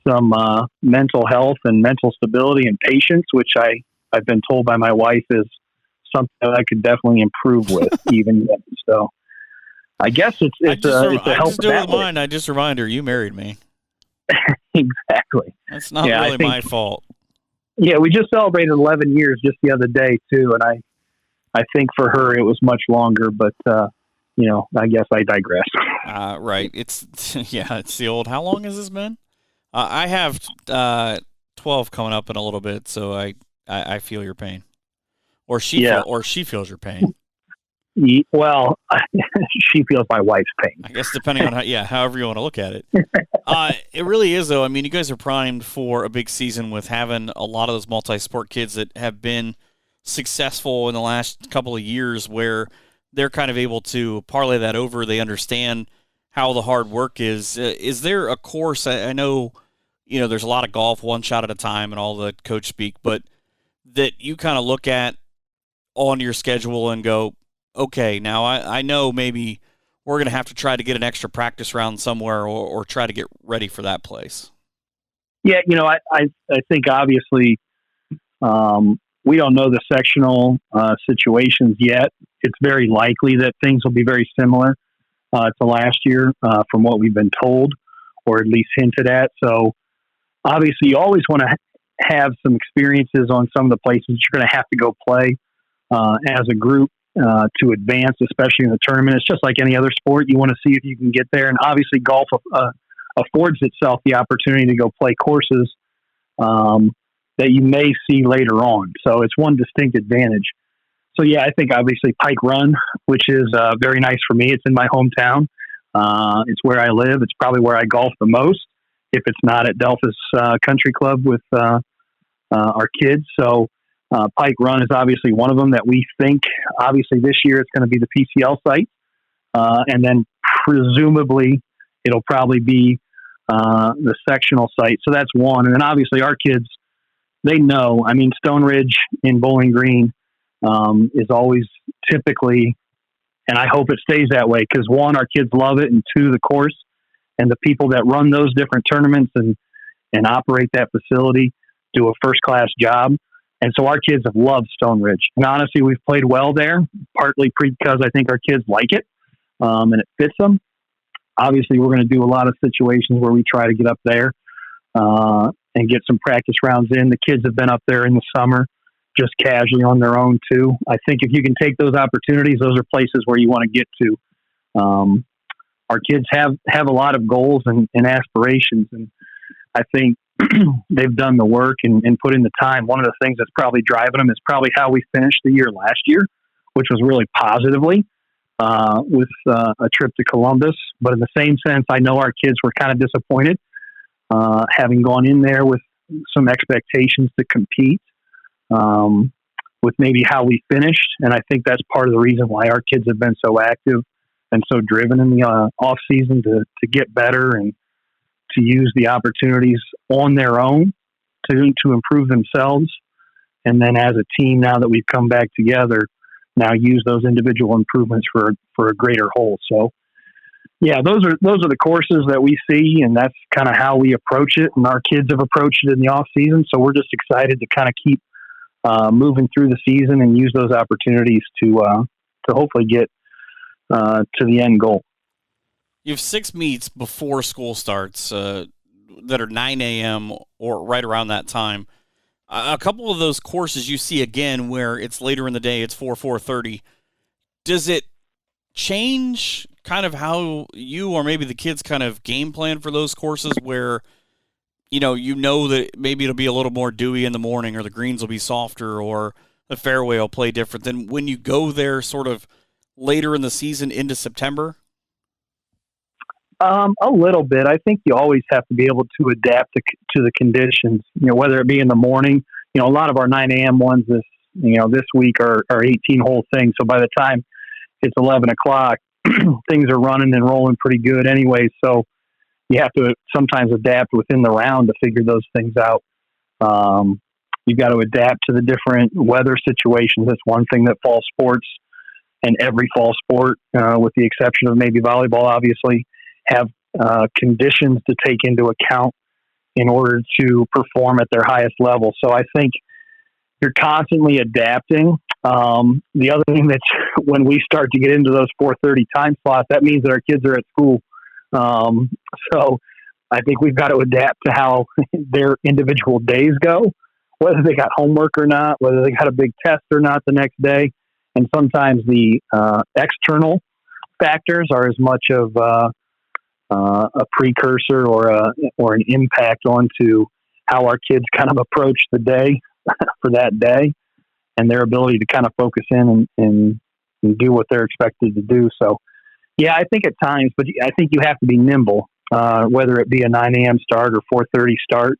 some mental health and mental stability and patience, which I've been told by my wife is something that I could definitely improve with even yet. So I guess it's a help. Just do it with mine. I just remind her you married me. Exactly. That's not really my fault. Yeah, we just celebrated 11 years just the other day too, and I think for her it was much longer, but I guess I digress. Right. It's the old. How long has this been? I have 12 coming up in a little bit, so I feel your pain, or she feels your pain. Well, she feels my wife's pain. I guess depending on however you want to look at it. It really is, though. I mean, you guys are primed for a big season with having a lot of those multi-sport kids that have been successful in the last couple of years where they're kind of able to parlay that over. They understand how the hard work is. Is there a course? I know, there's a lot of golf, one shot at a time and all the coach speak, but that you kind of look at on your schedule and go, okay, now I know maybe we're going to have to try to get an extra practice round somewhere or try to get ready for that place. Yeah, I think obviously we don't know the sectional situations yet. It's very likely that things will be very similar to last year from what we've been told or at least hinted at. So obviously you always want to have some experiences on some of the places you're going to have to go play as a group. To advance, especially in the tournament. It's just like any other sport. You want to see if you can get there. And obviously golf affords itself the opportunity to go play courses that you may see later on. So it's one distinct advantage. So yeah, I think obviously Pike Run, which is very nice for me. It's in my hometown. It's where I live. It's probably where I golf the most, if it's not at Delphus Country Club with our kids. So Pike Run is obviously one of them that we think, obviously this year it's going to be the PCL site. And then presumably it'll probably be the sectional site. So that's one. And then obviously our kids, they know, Stone Ridge in Bowling Green is always typically, and I hope it stays that way, because one, our kids love it, and two, the course and the people that run those different tournaments and operate that facility do a first-class job. And so our kids have loved Stone Ridge. And honestly, we've played well there, partly because I think our kids like it and it fits them. Obviously, we're going to do a lot of situations where we try to get up there and get some practice rounds in. The kids have been up there in the summer just casually on their own, too. I think if you can take those opportunities, those are places where you want to get to. Our kids have a lot of goals and aspirations. And I think they've done the work and put in the time. One of the things that's probably driving them is probably how we finished the year last year, which was really positively with a trip to Columbus. But in the same sense, I know our kids were kind of disappointed having gone in there with some expectations to compete with maybe how we finished. And I think that's part of the reason why our kids have been so active and so driven in the off season to get better and to use the opportunities on their own to improve themselves. And then as a team, now that we've come back together, now use those individual improvements for a greater whole. So, yeah, those are the courses that we see, and that's kind of how we approach it. And our kids have approached it in the off season. So we're just excited to kind of keep moving through the season and use those opportunities to hopefully get to the end goal. You have 6 meets before school starts that are 9 a.m. or right around that time. A couple of those courses you see again where it's later in the day, it's 4:30. Does it change kind of how you or maybe the kids kind of game plan for those courses where, you know that maybe it'll be a little more dewy in the morning or the greens will be softer or the fairway will play different than when you go there sort of later in the season into September? A little bit. I think you always have to be able to adapt to the conditions, whether it be in the morning. A lot of our 9 a.m. ones this week are 18-hole things. So by the time it's 11 o'clock, things are running and rolling pretty good anyway. So you have to sometimes adapt within the round to figure those things out. You've got to adapt to the different weather situations. That's one thing that fall sports and every fall sport, with the exception of maybe volleyball, obviously, have conditions to take into account in order to perform at their highest level. So I think you're constantly adapting. The other thing that's when we start to get into those 4:30 time slots, that means that our kids are at school. So I think we've got to adapt to how their individual days go, whether they got homework or not, whether they got a big test or not the next day. And sometimes the external factors are as much of a precursor or an impact onto how our kids kind of approach the day for that day and their ability to kind of focus in and do what they're expected to do. So, yeah, I think at times, but I think you have to be nimble, whether it be a 9 a.m. start or 4:30 start.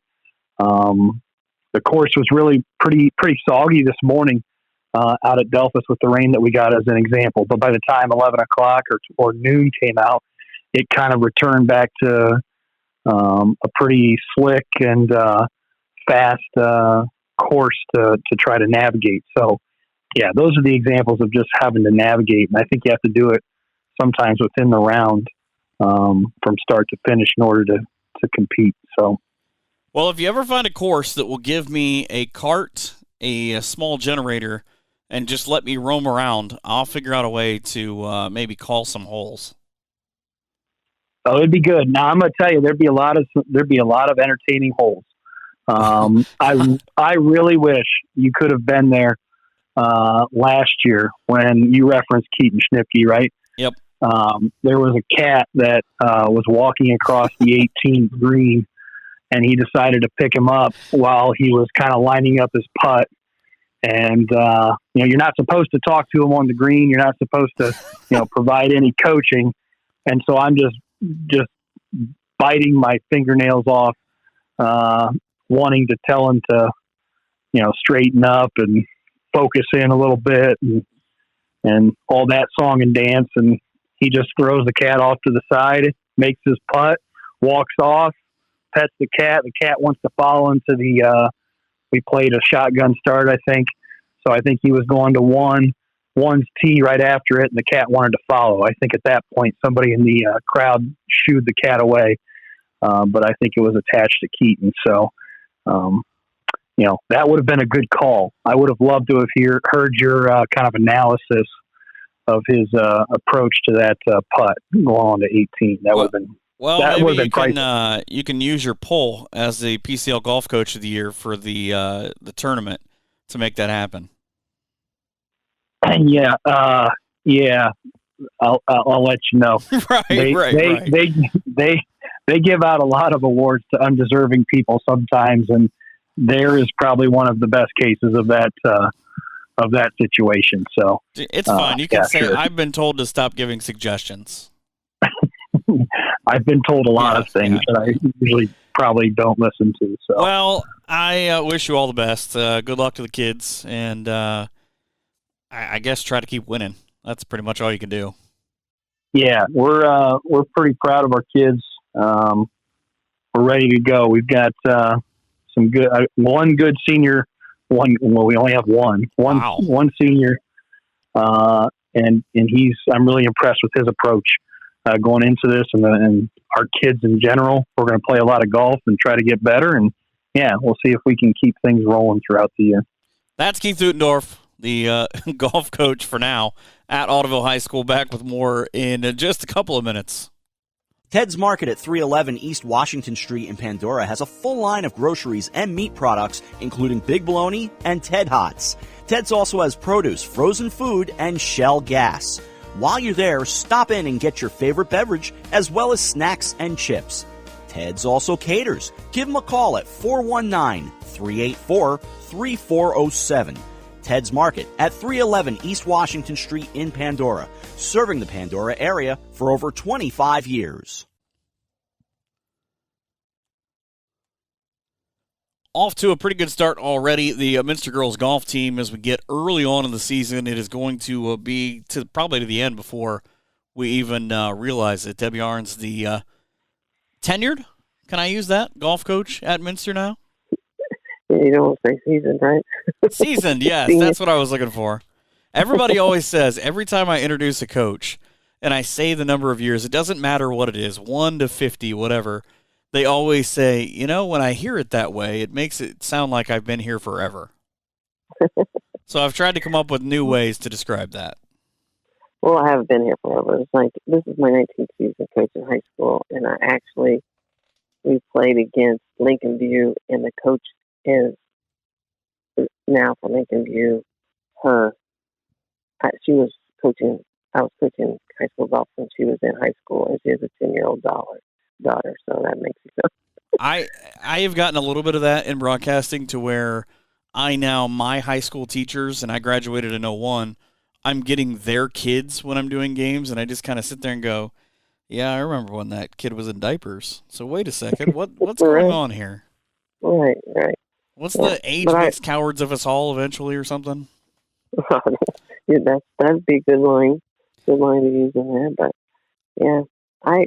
The course was really pretty soggy this morning out at Delphus with the rain that we got as an example. But by the time 11 o'clock or noon came out, it kind of returned back to a pretty slick and fast course to try to navigate. So, yeah, those are the examples of just having to navigate. And I think you have to do it sometimes within the round from start to finish in order to compete. So, well, if you ever find a course that will give me a cart, a small generator, and just let me roam around, I'll figure out a way to maybe call some holes. Oh, it'd be good. Now I'm going to tell you, there'd be a lot of entertaining holes. I really wish you could have been there last year when you referenced Keaton Schnipke, right? Yep. There was a cat that was walking across the 18th green, and he decided to pick him up while he was kind of lining up his putt. And you're not supposed to talk to him on the green. You're not supposed to provide any coaching. And so I'm just biting my fingernails off, wanting to tell him to, straighten up and focus in a little bit and all that song and dance. And he just throws the cat off to the side, makes his putt, walks off, pets the cat. The cat wants to follow into we played a shotgun start, I think. So I think he was going to one's tee right after it, and the cat wanted to follow. I think at that point, somebody in the crowd shooed the cat away, but I think it was attached to Keaton. So, that would have been a good call. I would have loved to have heard your kind of analysis of his approach to that putt going on to 18. That would have been. Well, that maybe you can use your poll as the PCL Golf Coach of the Year for the tournament to make that happen. Yeah, I'll let you know. Right. They give out a lot of awards to undeserving people sometimes, and there is probably one of the best cases of that situation. So it's fine. You can say sure. I've been told to stop giving suggestions. I've been told a lot of things that I usually probably don't listen to. So, well, I wish you all the best. Good luck to the kids, and I guess try to keep winning. That's pretty much all you can do. Yeah, we're pretty proud of our kids. We're ready to go. We've got some some good, one good senior, we only have one Wow. one senior. And I'm really impressed with his approach, going into this, and our kids in general. We're going to play a lot of golf and try to get better. And yeah, we'll see if we can keep things rolling throughout the year. That's Keith Utendorf, the golf coach for now at Ottoville High School. Back with more in just a couple of minutes. Ted's Market at 311 East Washington Street in Pandora has a full line of groceries and meat products, including Big Bologna and Ted Hots. Ted's also has produce, frozen food, and Shell gas. While you're there, stop in and get your favorite beverage, as well as snacks and chips. Ted's also caters. Give him a call at 419-384-3407. Ted's Market at 311 East Washington Street in Pandora, serving the Pandora area for over 25 years. Off to a pretty good start already. The Minster girls golf team, as we get early on in the season, it is going to be probably to the end before we even realize it. Deb Ahrns, the tenured, can I use that, golf coach at Minster now? You don't say seasoned, right? Seasoned, yes. That's what I was looking for. Everybody always says, every time I introduce a coach and I say the number of years, it doesn't matter what it is, 1 to 50, whatever, they always say, when I hear it that way, it makes it sound like I've been here forever. So I've tried to come up with new ways to describe that. Well, I haven't been here forever. It's like, this is my 19th season coaching high school, and we played against Lincoln View, and the coach is now for Lincoln View. I was coaching high school golf when she was in high school, and she has a 10-year-old daughter, so that makes you feel. I have gotten a little bit of that in broadcasting, to where my high school teachers, and I graduated in 01, I'm getting their kids when I'm doing games, and I just kind of sit there and go, yeah, I remember when that kid was in diapers. So wait a second, what's going on here? Right. What's the age makes cowards of us all eventually, or something? That'd be a good line to use in there. But yeah, I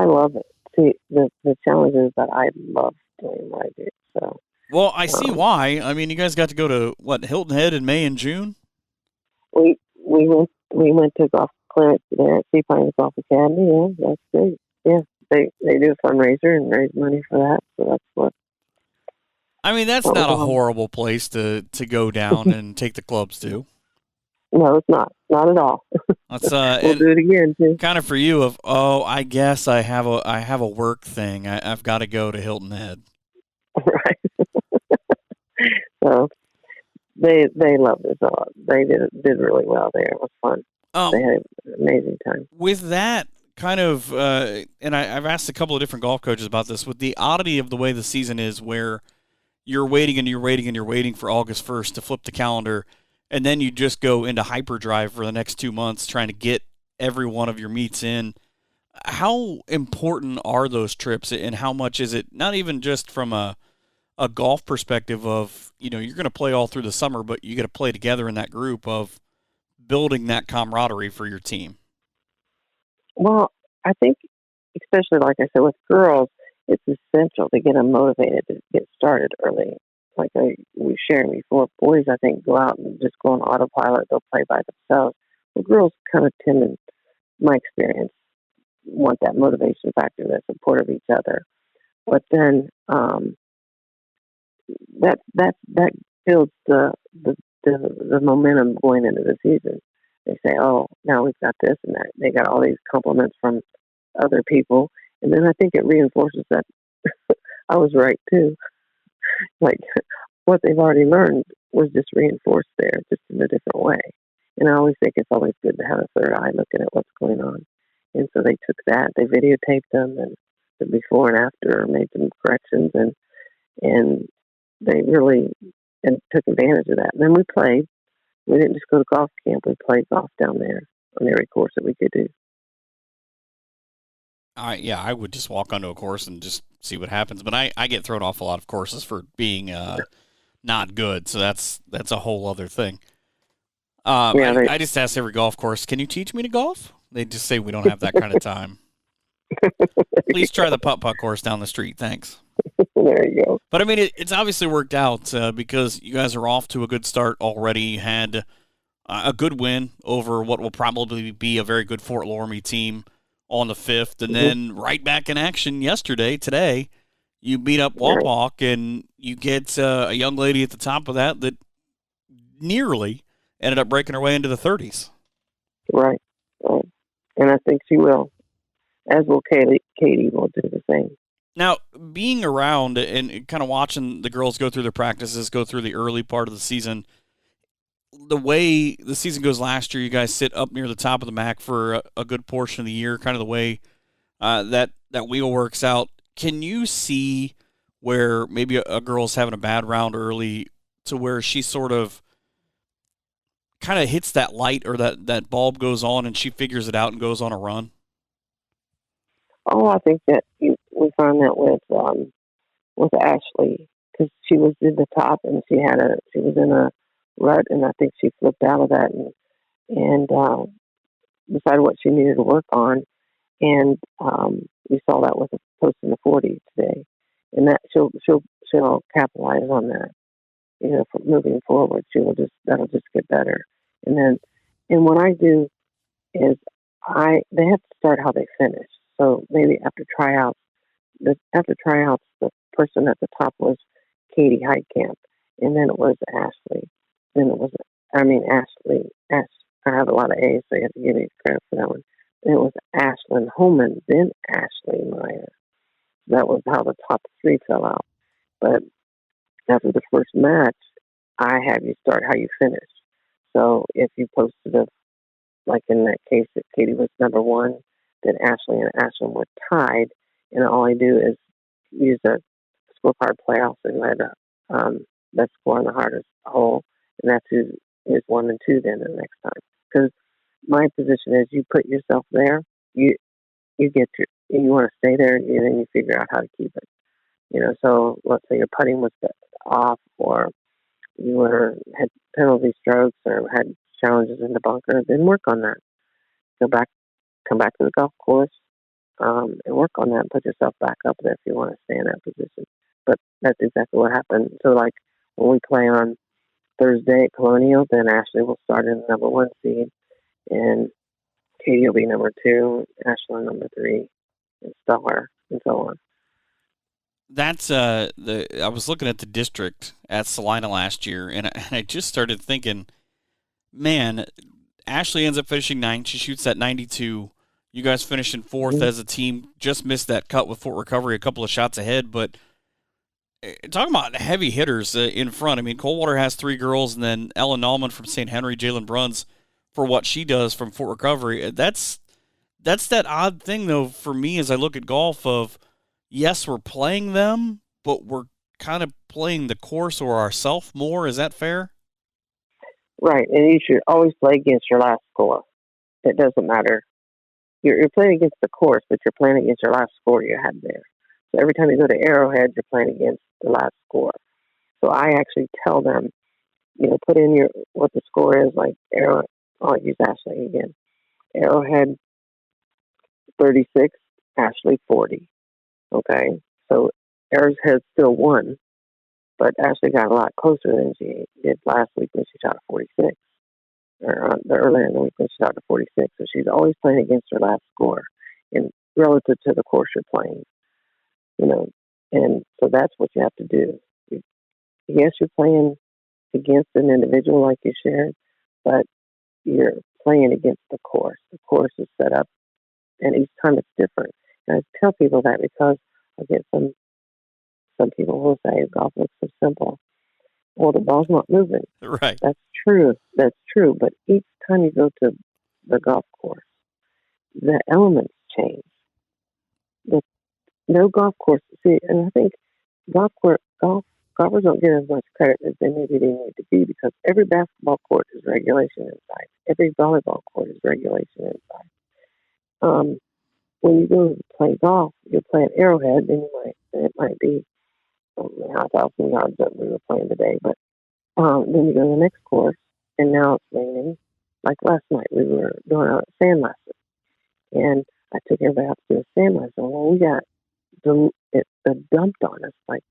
love it. See, the challenge is that I love doing what I do. So, well, I see why. I mean, you guys got to go to Hilton Head in May and June. We went to golf clinic there at Sea Pines Golf Academy. Yeah, that's great. Yeah, they do a fundraiser and raise money for that. So that's what. I mean, that's not a horrible place to go down and take the clubs to. No, it's not. Not at all. Let's we'll do it again too. Kind of for you I guess I have a work thing. I've got to go to Hilton Head. Right. So they loved it a lot. They did really well there. It was fun. They had an amazing time. With that kind of, and I've asked a couple of different golf coaches about this, with the oddity of the way the season is, where you're waiting and you're waiting and you're waiting for August 1st to flip the calendar, and then you just go into hyperdrive for the next 2 months trying to get every one of your meets in. How important are those trips, and how much is it, not even just from a golf perspective of, you're going to play all through the summer, but you got to play together in that group, of building that camaraderie for your team? Well, I think, especially like I said, with girls, it's essential to get them motivated to get started early. Like we were sharing before, boys, I think, go out and just go on autopilot. They'll play by themselves. Well, girls kind of tend, in my experience, want that motivation factor, that support of each other. But then that builds the momentum going into the season. They say, oh, now we've got this and that. They got all these compliments from other people. And then I think it reinforces that I was right too. Like what they've already learned was just reinforced there, just in a different way. And I always think it's always good to have a third eye looking at what's going on. And so they took that, they videotaped them, and the before and after, made some corrections, and they really took advantage of that. And then we played. We didn't just go to golf camp. We played golf down there on every course that we could do. I would just walk onto a course and just see what happens. But I get thrown off a lot of courses for being not good, so that's a whole other thing. I just ask every golf course, can you teach me to golf? They just say we don't have that kind of time. Please try the putt-putt course down the street. Thanks. There you go. But, I mean, it's obviously worked out because you guys are off to a good start already. You had a good win over what will probably be a very good Fort Loramie team on the 5th, and then right back in action today, you beat up Wapak, and you get a young lady at the top of that nearly ended up breaking her way into the 30s. Right. And I think she will, as will Katie. Katie will do the same. Now, being around and kind of watching the girls go through their practices, go through the early part of the season, the way the season goes last year, you guys sit up near the top of the MAC for a good portion of the year, kind of the way that wheel works out. Can you see where maybe a girl's having a bad round early to where she sort of kind of hits that light or that bulb goes on and she figures it out and goes on a run? Oh, I think that we found that with Ashley, because she was in the top and she was in a rut, and I think she flipped out of that and decided what she needed to work on, and we saw that with a post in the 40 today, and that she'll capitalize on that. From moving forward, that'll just get better. And what I do is they have to start how they finish. So maybe after tryouts, the person at the top was Katie Heitkamp, and then it was Ashley. Then it was, Ashley. I have a lot of A's, so you have to give me credit for that one. Then it was Ashlyn Holman, then Ashley Meyer. That was how the top 3 fell out. But after the first match, I have you start how you finish. So if you posted like in that case, if Katie was number 1, then Ashley and Ashlyn were tied, and all I do is use a scorecard playoff and let that score on the hardest hole, and that's who is 1 and 2 then the next time. Because my position is you put yourself there, you get you want to stay there, and then you figure out how to keep it. So let's say your putting was off, or you had penalty strokes, or had challenges in the bunker, then work on that. Come back to the golf course, and work on that and put yourself back up there if you want to stay in that position. But that's exactly what happened. So like when we play on Thursday at Colonial, then Ashley will start in the number 1 seed, and Katie will be number 2, Ashley number 3, and Star, and so on. That's I was looking at the district at Salina last year, and I just started thinking, man, Ashley ends up finishing 9th. She shoots at 92. You guys finished in 4th as a team. Just missed that cut with Fort Recovery, a couple of shots ahead. But talking about heavy hitters in front, I mean, Coldwater has 3 girls, and then Ellen Nallman from St. Henry, Jalen Bruns for what she does from Fort Recovery. That's that odd thing, though, for me as I look at golf of, yes, we're playing them, but we're kind of playing the course or ourselves more. Is that fair? Right, and you should always play against your last score. It doesn't matter. You're playing against the course, but you're playing against your last score you had there. So every time you go to Arrowhead, you're playing against the last score. So I actually tell them, put in what the score is. Like I'll use Ashley again. Arrowhead 36, Ashley 40. Okay, so Arrowhead still won, but Ashley got a lot closer than she did last week when she shot a 46, or earlier in the week when she shot a 46. So she's always playing against her last score, and relative to the course you're playing, and so that's what you have to do. Yes, you're playing against an individual like you shared, but you're playing against the course. The course is set up, and each time it's different. And I tell people that because I get some people will say golf looks so simple. Well, the ball's not moving. Right. That's true. But each time you go to the golf course, the elements change. No golf course. See, and I think golfers don't get as much credit as they maybe they need to be, because every basketball court is regulation inside. Every volleyball court is regulation inside. When you go to play golf, you'll play at Arrowhead, then it might be 1,000 yards that we were playing today, but then you go to the next course, and now it's raining. Like last night, we were doing a sand lesson, and I took everybody out to do a sand lesson. Well, we got it dumped on us. Like,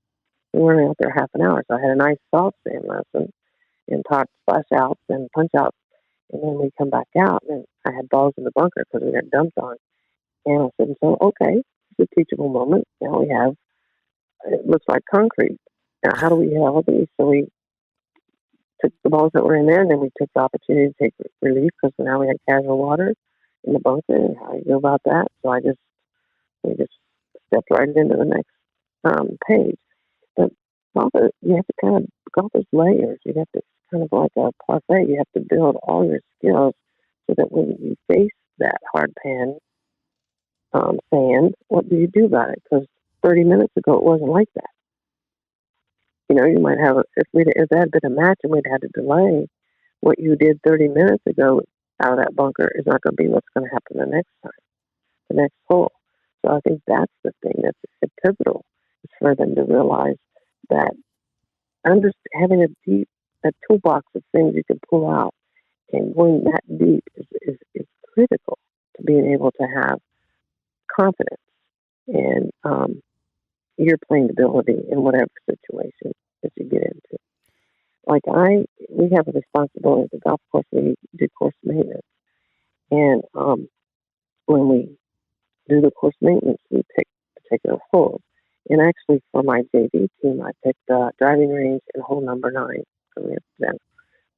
we were only out there half an hour, so I had a nice soft sand lesson and taught splash outs and punch outs. And then we come back out, and I had balls in the bunker because we got dumped on. And I said, so, okay, it's a teachable moment. Now we have, it looks like concrete. Now, how do we handle these? So we took the balls that were in there, and then we took the opportunity to take relief because now we had casual water in the bunker. And how do you go about that? So we just stepped right into the next page. But golf, you have to kind of, golf is layers. You have to, kind of like a parfait, you have to build all your skills so that when you face that hard pan sand, what do you do about it? Because 30 minutes ago, it wasn't like that. You know, you might have, if that had been a match and we'd had to delay, what you did 30 minutes ago out of that bunker is not going to be what's going to happen the next time, the next hole. So I think that's the thing that's pivotal, is for them to realize that having a toolbox of things you can pull out and going that deep is critical to being able to have confidence and your playing ability in whatever situation that you get into. Like we have a responsibility at the golf course. We do course maintenance, and when we do the course maintenance, we pick particular holes. And actually, for my JV team, I picked driving range and hole number 9 from them.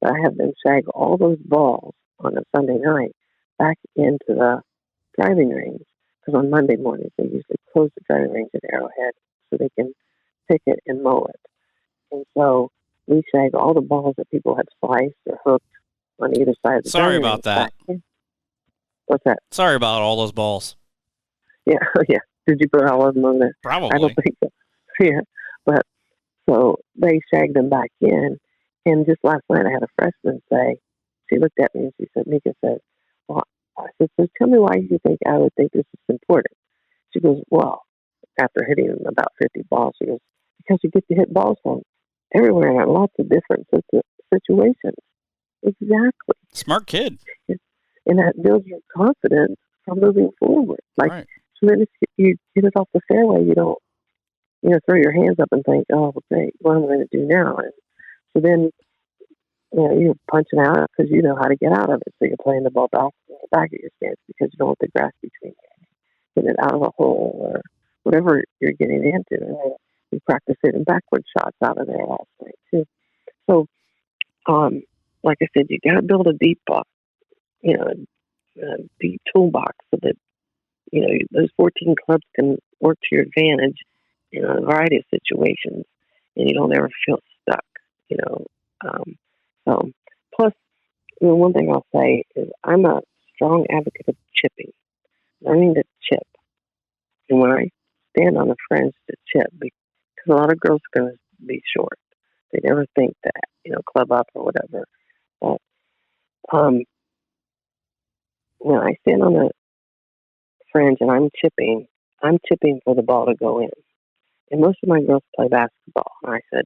But I have them shag all those balls on a Sunday night back into the driving range, because on Monday mornings they usually close the driving range at Arrowhead so they can pick it and mow it. And so we shag all the balls that people had sliced or hooked on either side of the Sorry driving about that. What's that? Sorry about all those balls. Yeah, yeah. Did you put all of them on there? Probably. I don't think so. Yeah, but so they shagged them back in. And just last night, I had a freshman say, she looked at me and she said, Mika said, well, I said, so tell me why you think I would think this is important. She goes, well, after hitting about 50 balls, she goes, because you get to hit balls from everywhere and lots of different situations. Exactly. Smart kid. And that builds your confidence from moving forward. Like, right. So then if you get it off the fairway, you don't, throw your hands up and think, oh, great, what am I going to do now? And so then, you're punching out because you know how to get out of it. So you're playing the ball back of your stance because you don't want the grass between you. Getting it out of a hole or whatever you're getting into. And then you practice hitting backward shots out of there last night, too. So, like I said, you got to build a deep box, a deep toolbox so that, those 14 clubs can work to your advantage in a variety of situations, and you don't ever feel stuck, So, plus, one thing I'll say is I'm a strong advocate of chipping, learning to chip. And when I stand on the fringe to chip, because a lot of girls are going to be short, they never think that, club up or whatever. But when I stand on the fringe and I'm chipping for the ball to go in. And most of my girls play basketball. And I said,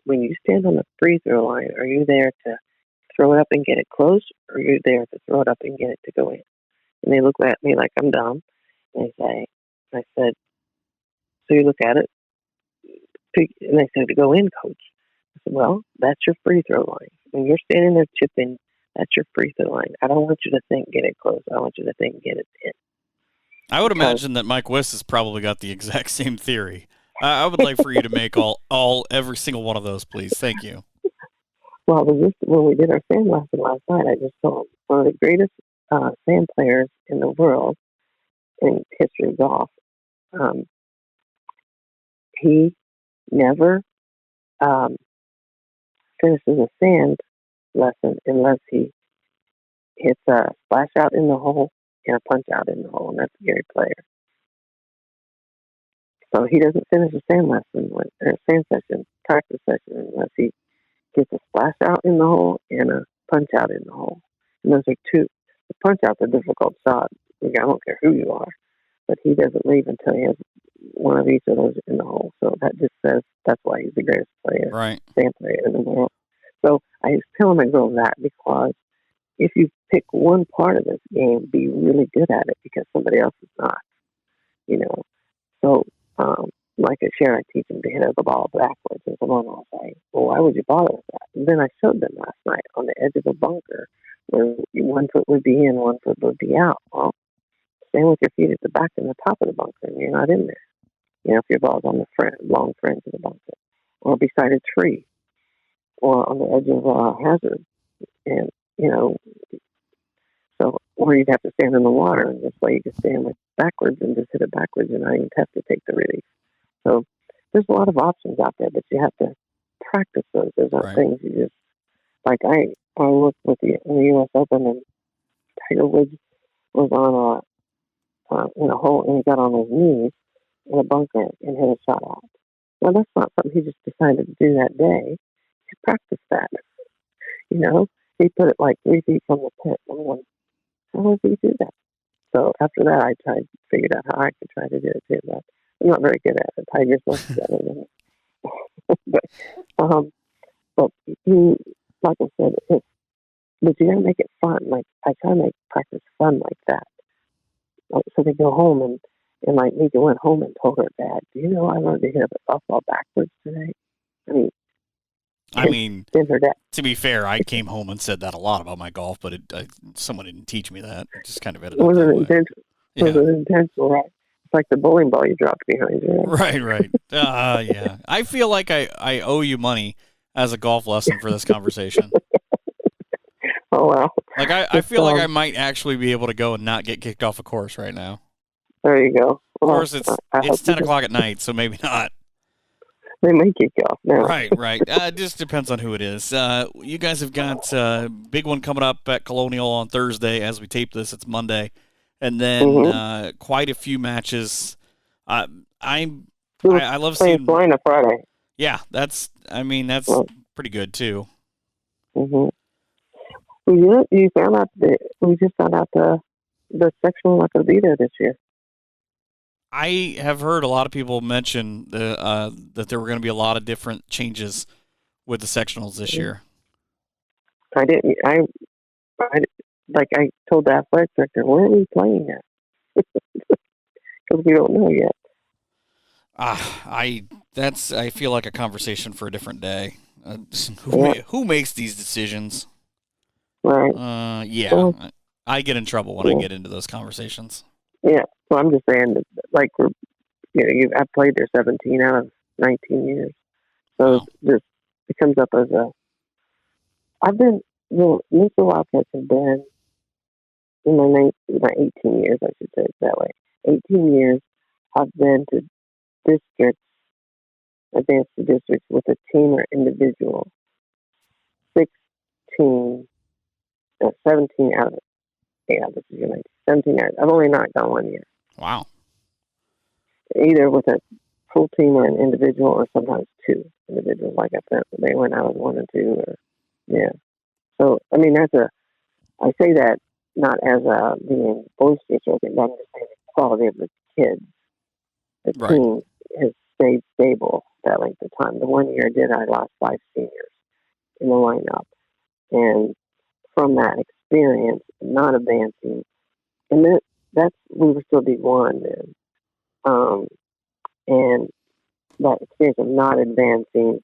when you stand on the free throw line, are you there to throw it up and get it close, or are you there to throw it up and get it to go in? And they look at me like I'm dumb. And I said, so you look at it, and they said, to go in, coach. I said, well, that's your free throw line. When you're standing there chipping, that's your free throw line. I don't want you to think get it close. I want you to think get it in. I would imagine that Mike West has probably got the exact same theory. I would like for you to make every single one of those, please. Thank you. Well, when we did our sand lesson last night, I just saw one of the greatest sand players in the world in history of golf. He never finishes a sand lesson unless he hits a splash out in the hole and a punch out in the hole, and that's Gary Player. So he doesn't finish a sand lesson or a sand session, practice session, unless he gets a splash out in the hole and a punch out in the hole. And those are two. The punch out's a difficult shot. I don't care who you are, but he doesn't leave until he has one of each of those in the hole. So that just says that's why he's the greatest player, right, sand player in the world. So I was telling my girl that because if you pick one part of this game, be really good at it because somebody else is not, So like a share, I teach them to hit the ball backwards. And someone will say, well, why would you bother with that? And then I showed them last night on the edge of a bunker where one foot would be in, one foot would be out. Well, stand with your feet at the back and the top of the bunker, and you're not in there. If your ball's on the long fringe of the bunker, or beside a tree, or on the edge of a hazard, and so, or you'd have to stand in the water, and this way you can stand like backwards and just hit it backwards, and not even have to take the release. So there's a lot of options out there, but you have to practice those. There's not things you just like. I looked with the U.S. Open, and Tiger Woods was on in a hole, and he got on his knees in a bunker and hit a shot out. Well, that's not something he just decided to do that day. He practiced that. He put it like 3 feet from the pit. I'm going, how does he do that? So after that, I figured out how I could try to do it too. But I'm not very good at it. Tiger's much better than me. But you, like I said, but you gotta make it fun. Like I try to make practice fun like that. So they go home and like Mika went home and told her dad, "Do you know I learned to hit a softball backwards today?" I mean, her dad. To be fair, I came home and said that a lot about my golf, but someone didn't teach me that. It just kind of ended up that way. It was intentional, right? It's like the bowling ball you dropped behind you. Right. Yeah. I feel like I owe you money as a golf lesson for this conversation. Oh, wow. Like I feel like I might actually be able to go and not get kicked off a course right now. There you go. Well, of course, it's 10 o'clock at night, so maybe not. They may kick you off now. Right. It just depends on who it is. You guys have got a big one coming up at Colonial on Thursday. As we tape this, it's Monday. And then quite a few matches. I love seeing Florida Friday. Yeah, that's pretty good too. Mm-hmm. We just found out the sectional not going to be there this year. I have heard a lot of people mention that there were going to be a lot of different changes with the sectionals this year. I didn't. I told the athletic director, where are we playing at? Because we don't know yet. I feel like a conversation for a different day. Who makes these decisions? Right. I get in trouble when I get into those conversations. Yeah. So I'm just saying that, like, I've played there 17 out of 19 years. So it comes up as Minster Wildcats have been, in my 18 years, I should say it that way. 18 years, I've been to districts, advanced to districts with a team or individual. 17 out of it. Yeah, this is your 17 years. I've only not gone 1 year. Wow. Either with a full team or an individual, or sometimes two individuals. Like I said, they went out as 1 and 2. So, I mean, I say that not as being boisterous or anything, but I'm just saying the quality of the kids. The team has stayed stable that length of time. The 1 year I lost 5 seniors in the lineup. And from that experience, not advancing, and we were still D1 then. And that experience of not advancing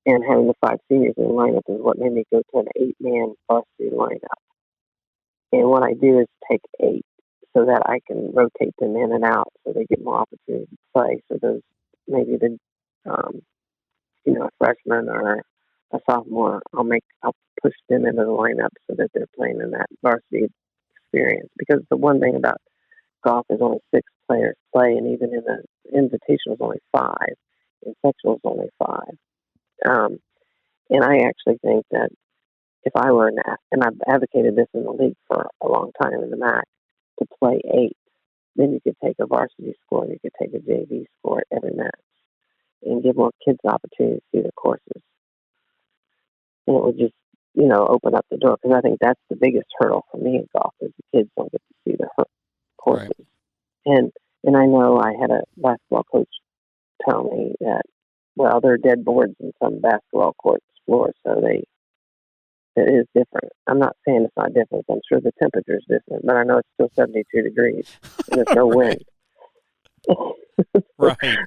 and having the 5 seniors in the lineup is what made me go to an 8-man varsity lineup. And what I do is take 8 so that I can rotate them in and out so they get more opportunity to play. So those, maybe a freshman or a sophomore, I'll push them into the lineup so that they're playing in that varsity experience. Because the one thing about golf is only 6 players play, and even in the invitational is only 5, and sectional is only 5. And I actually think that if I were and I've advocated this in the league for a long time in the MAC, to play 8, then you could take a varsity score, you could take a JV score at every match, and give more kids the opportunity to see the courses. And it would just, open up the door, because I think that's the biggest hurdle for me in golf is the kids don't get to see the courses. Right. And I know I had a basketball coach tell me that, well, there are dead boards in some basketball courts floors, so it is different. I'm not saying it's not different. I'm sure the temperature is different, but I know it's still 72 degrees and there's no wind. Right.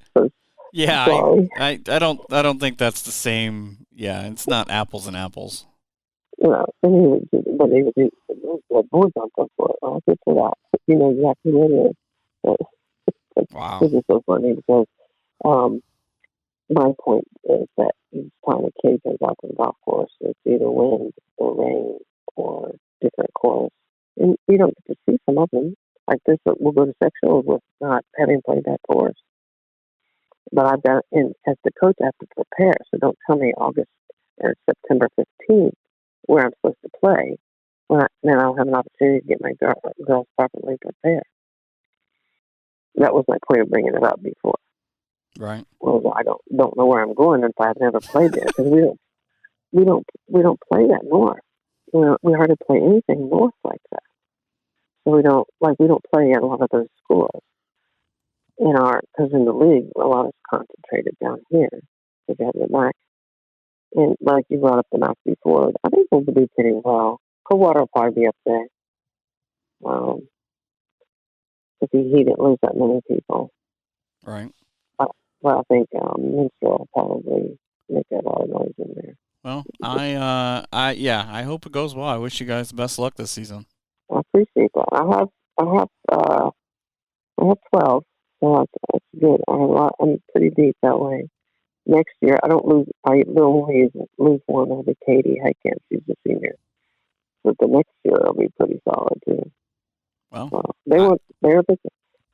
Yeah, Sorry. I don't think that's the same. Yeah, it's not apples and apples. And he would do, but he would do, the boys don't go for it. I'll get to that. You know exactly what it is. But Wow. this is so funny because my point is that each time a kid goes out to the golf course, it's either wind or rain or different course. And you don't get to see some of them. Like this, we'll go to sectionals with not having played that course. But I've got, and as the coach, I have to prepare. So don't tell me August or September 15th where I'm supposed to play. Then I'll have an opportunity to get my girls properly prepared. That was my point of bringing it up before. Right. Well, I don't know where I'm going if I've never played there because we don't play that north. We hardly play anything north like that. So we don't play at a lot of those schools because in the league a lot is concentrated down here because you have the MAC. And like you brought up the MAC before, I think we'll do pretty well. Coldwater will probably be up there. If he didn't lose that many people. Right. But I think Minster will probably make a lot of noise in there. Well, I hope it goes well. I wish you guys the best luck this season. I appreciate that. I have 12, so that's good. I'm pretty deep that way. Next year, I don't lose. I only lose one. I'll be Katie Heitkamp. She's a senior. But the next year, I'll be pretty solid too. Well, they're looking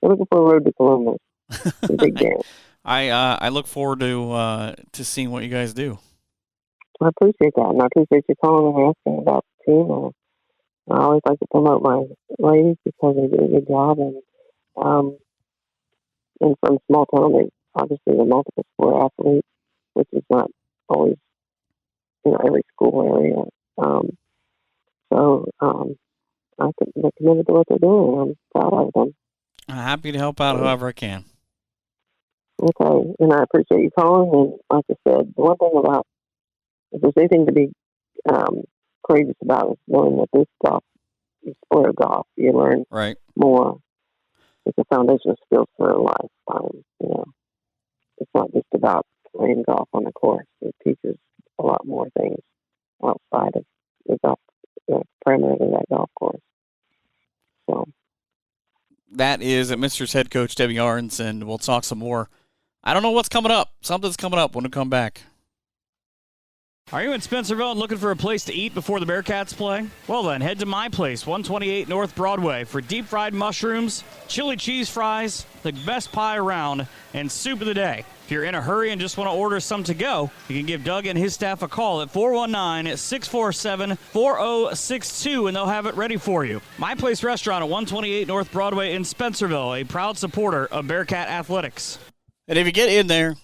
for a road to Columbus. It's a big game. I look forward to seeing what you guys do. I appreciate that, and I appreciate you calling and asking about the team. I always like to promote my ladies because they do a good job, and from small town, they obviously are multiple sport athletes, which is not always every school area. I think they're committed to what they're doing. I'm proud of them. I'm happy to help out however I can. Okay, and I appreciate you calling. And like I said, the one thing about, if there's anything to be courageous about, is knowing that this sport of golf, you learn more. It's a foundation of skills for a lifetime. It's not just about playing golf on the course. It teaches a lot more things outside of the golf, primarily that golf course. So that is at Minster's head coach Deb Ahrns, and we'll talk some more. I don't know what's coming up. Something's coming up when we come back. Are you in Spencerville and looking for a place to eat before the Bearcats play? Well then, head to my place, 128 North Broadway, for deep-fried mushrooms, chili cheese fries, the best pie around, and soup of the day. If you're in a hurry and just want to order some to go, you can give Doug and his staff a call at 419-647-4062, and they'll have it ready for you. My Place Restaurant at 128 North Broadway in Spencerville, a proud supporter of Bearcat Athletics. And if you get in there,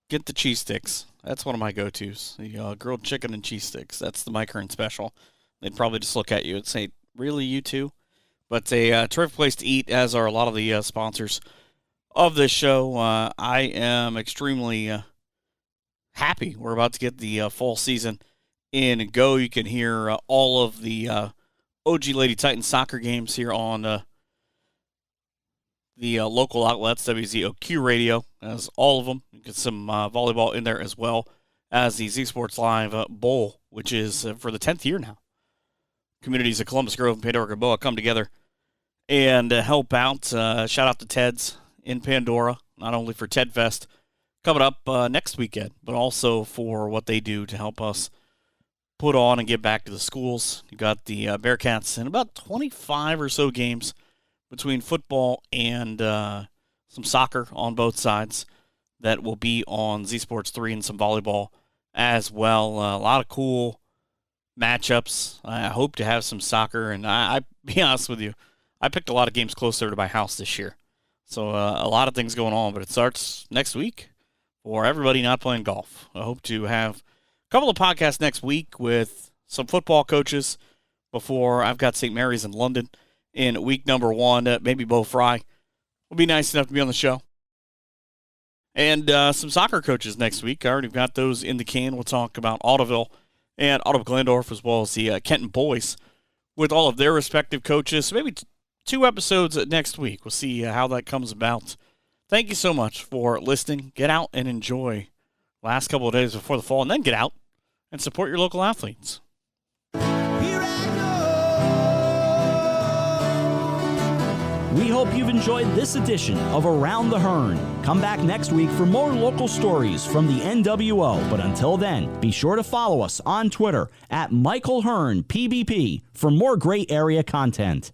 get the cheese sticks. That's one of my go-tos, the grilled chicken and cheese sticks. That's my current special. They'd probably just look at you and say, really, you too? But a terrific place to eat, as are a lot of the sponsors of this show. I am extremely happy. We're about to get the fall season in and go. You can hear all of the OG Lady Titans soccer games here on the local outlets, WZOQ Radio, has all of them. You get some volleyball in there as well as the Z Sports Live Bowl, which is for the 10th year now. Communities of Columbus Grove and Pandora Gamboa come together and help out. Shout out to Ted's in Pandora, not only for Ted Fest coming up next weekend, but also for what they do to help us put on and get back to the schools. You got the Bearcats in about 25 or so games between football and some soccer on both sides that will be on Z Sports 3, and some volleyball as well. A lot of cool matchups. I hope to have some soccer, and I be honest with you, I picked a lot of games closer to my house this year. So a lot of things going on, but it starts next week for everybody not playing golf. I hope to have a couple of podcasts next week with some football coaches before I've got St. Mary's in London in week number 1. Maybe Bo Fry will be nice enough to be on the show. And some soccer coaches next week. I already got those in the can. We'll talk about Ottoville and Ottoville-Glandorf, as well as the Kenton boys with all of their respective coaches. So maybe 2 episodes next week. We'll see how that comes about Thank you so much for listening. Get out and enjoy last couple of days before the fall, and then get out and support your local athletes. We hope you've enjoyed this edition of Around the Hearn. Come back next week for more local stories from the NWO. But until then, be sure to follow us on Twitter at Michael Hearn PBP for more great area content.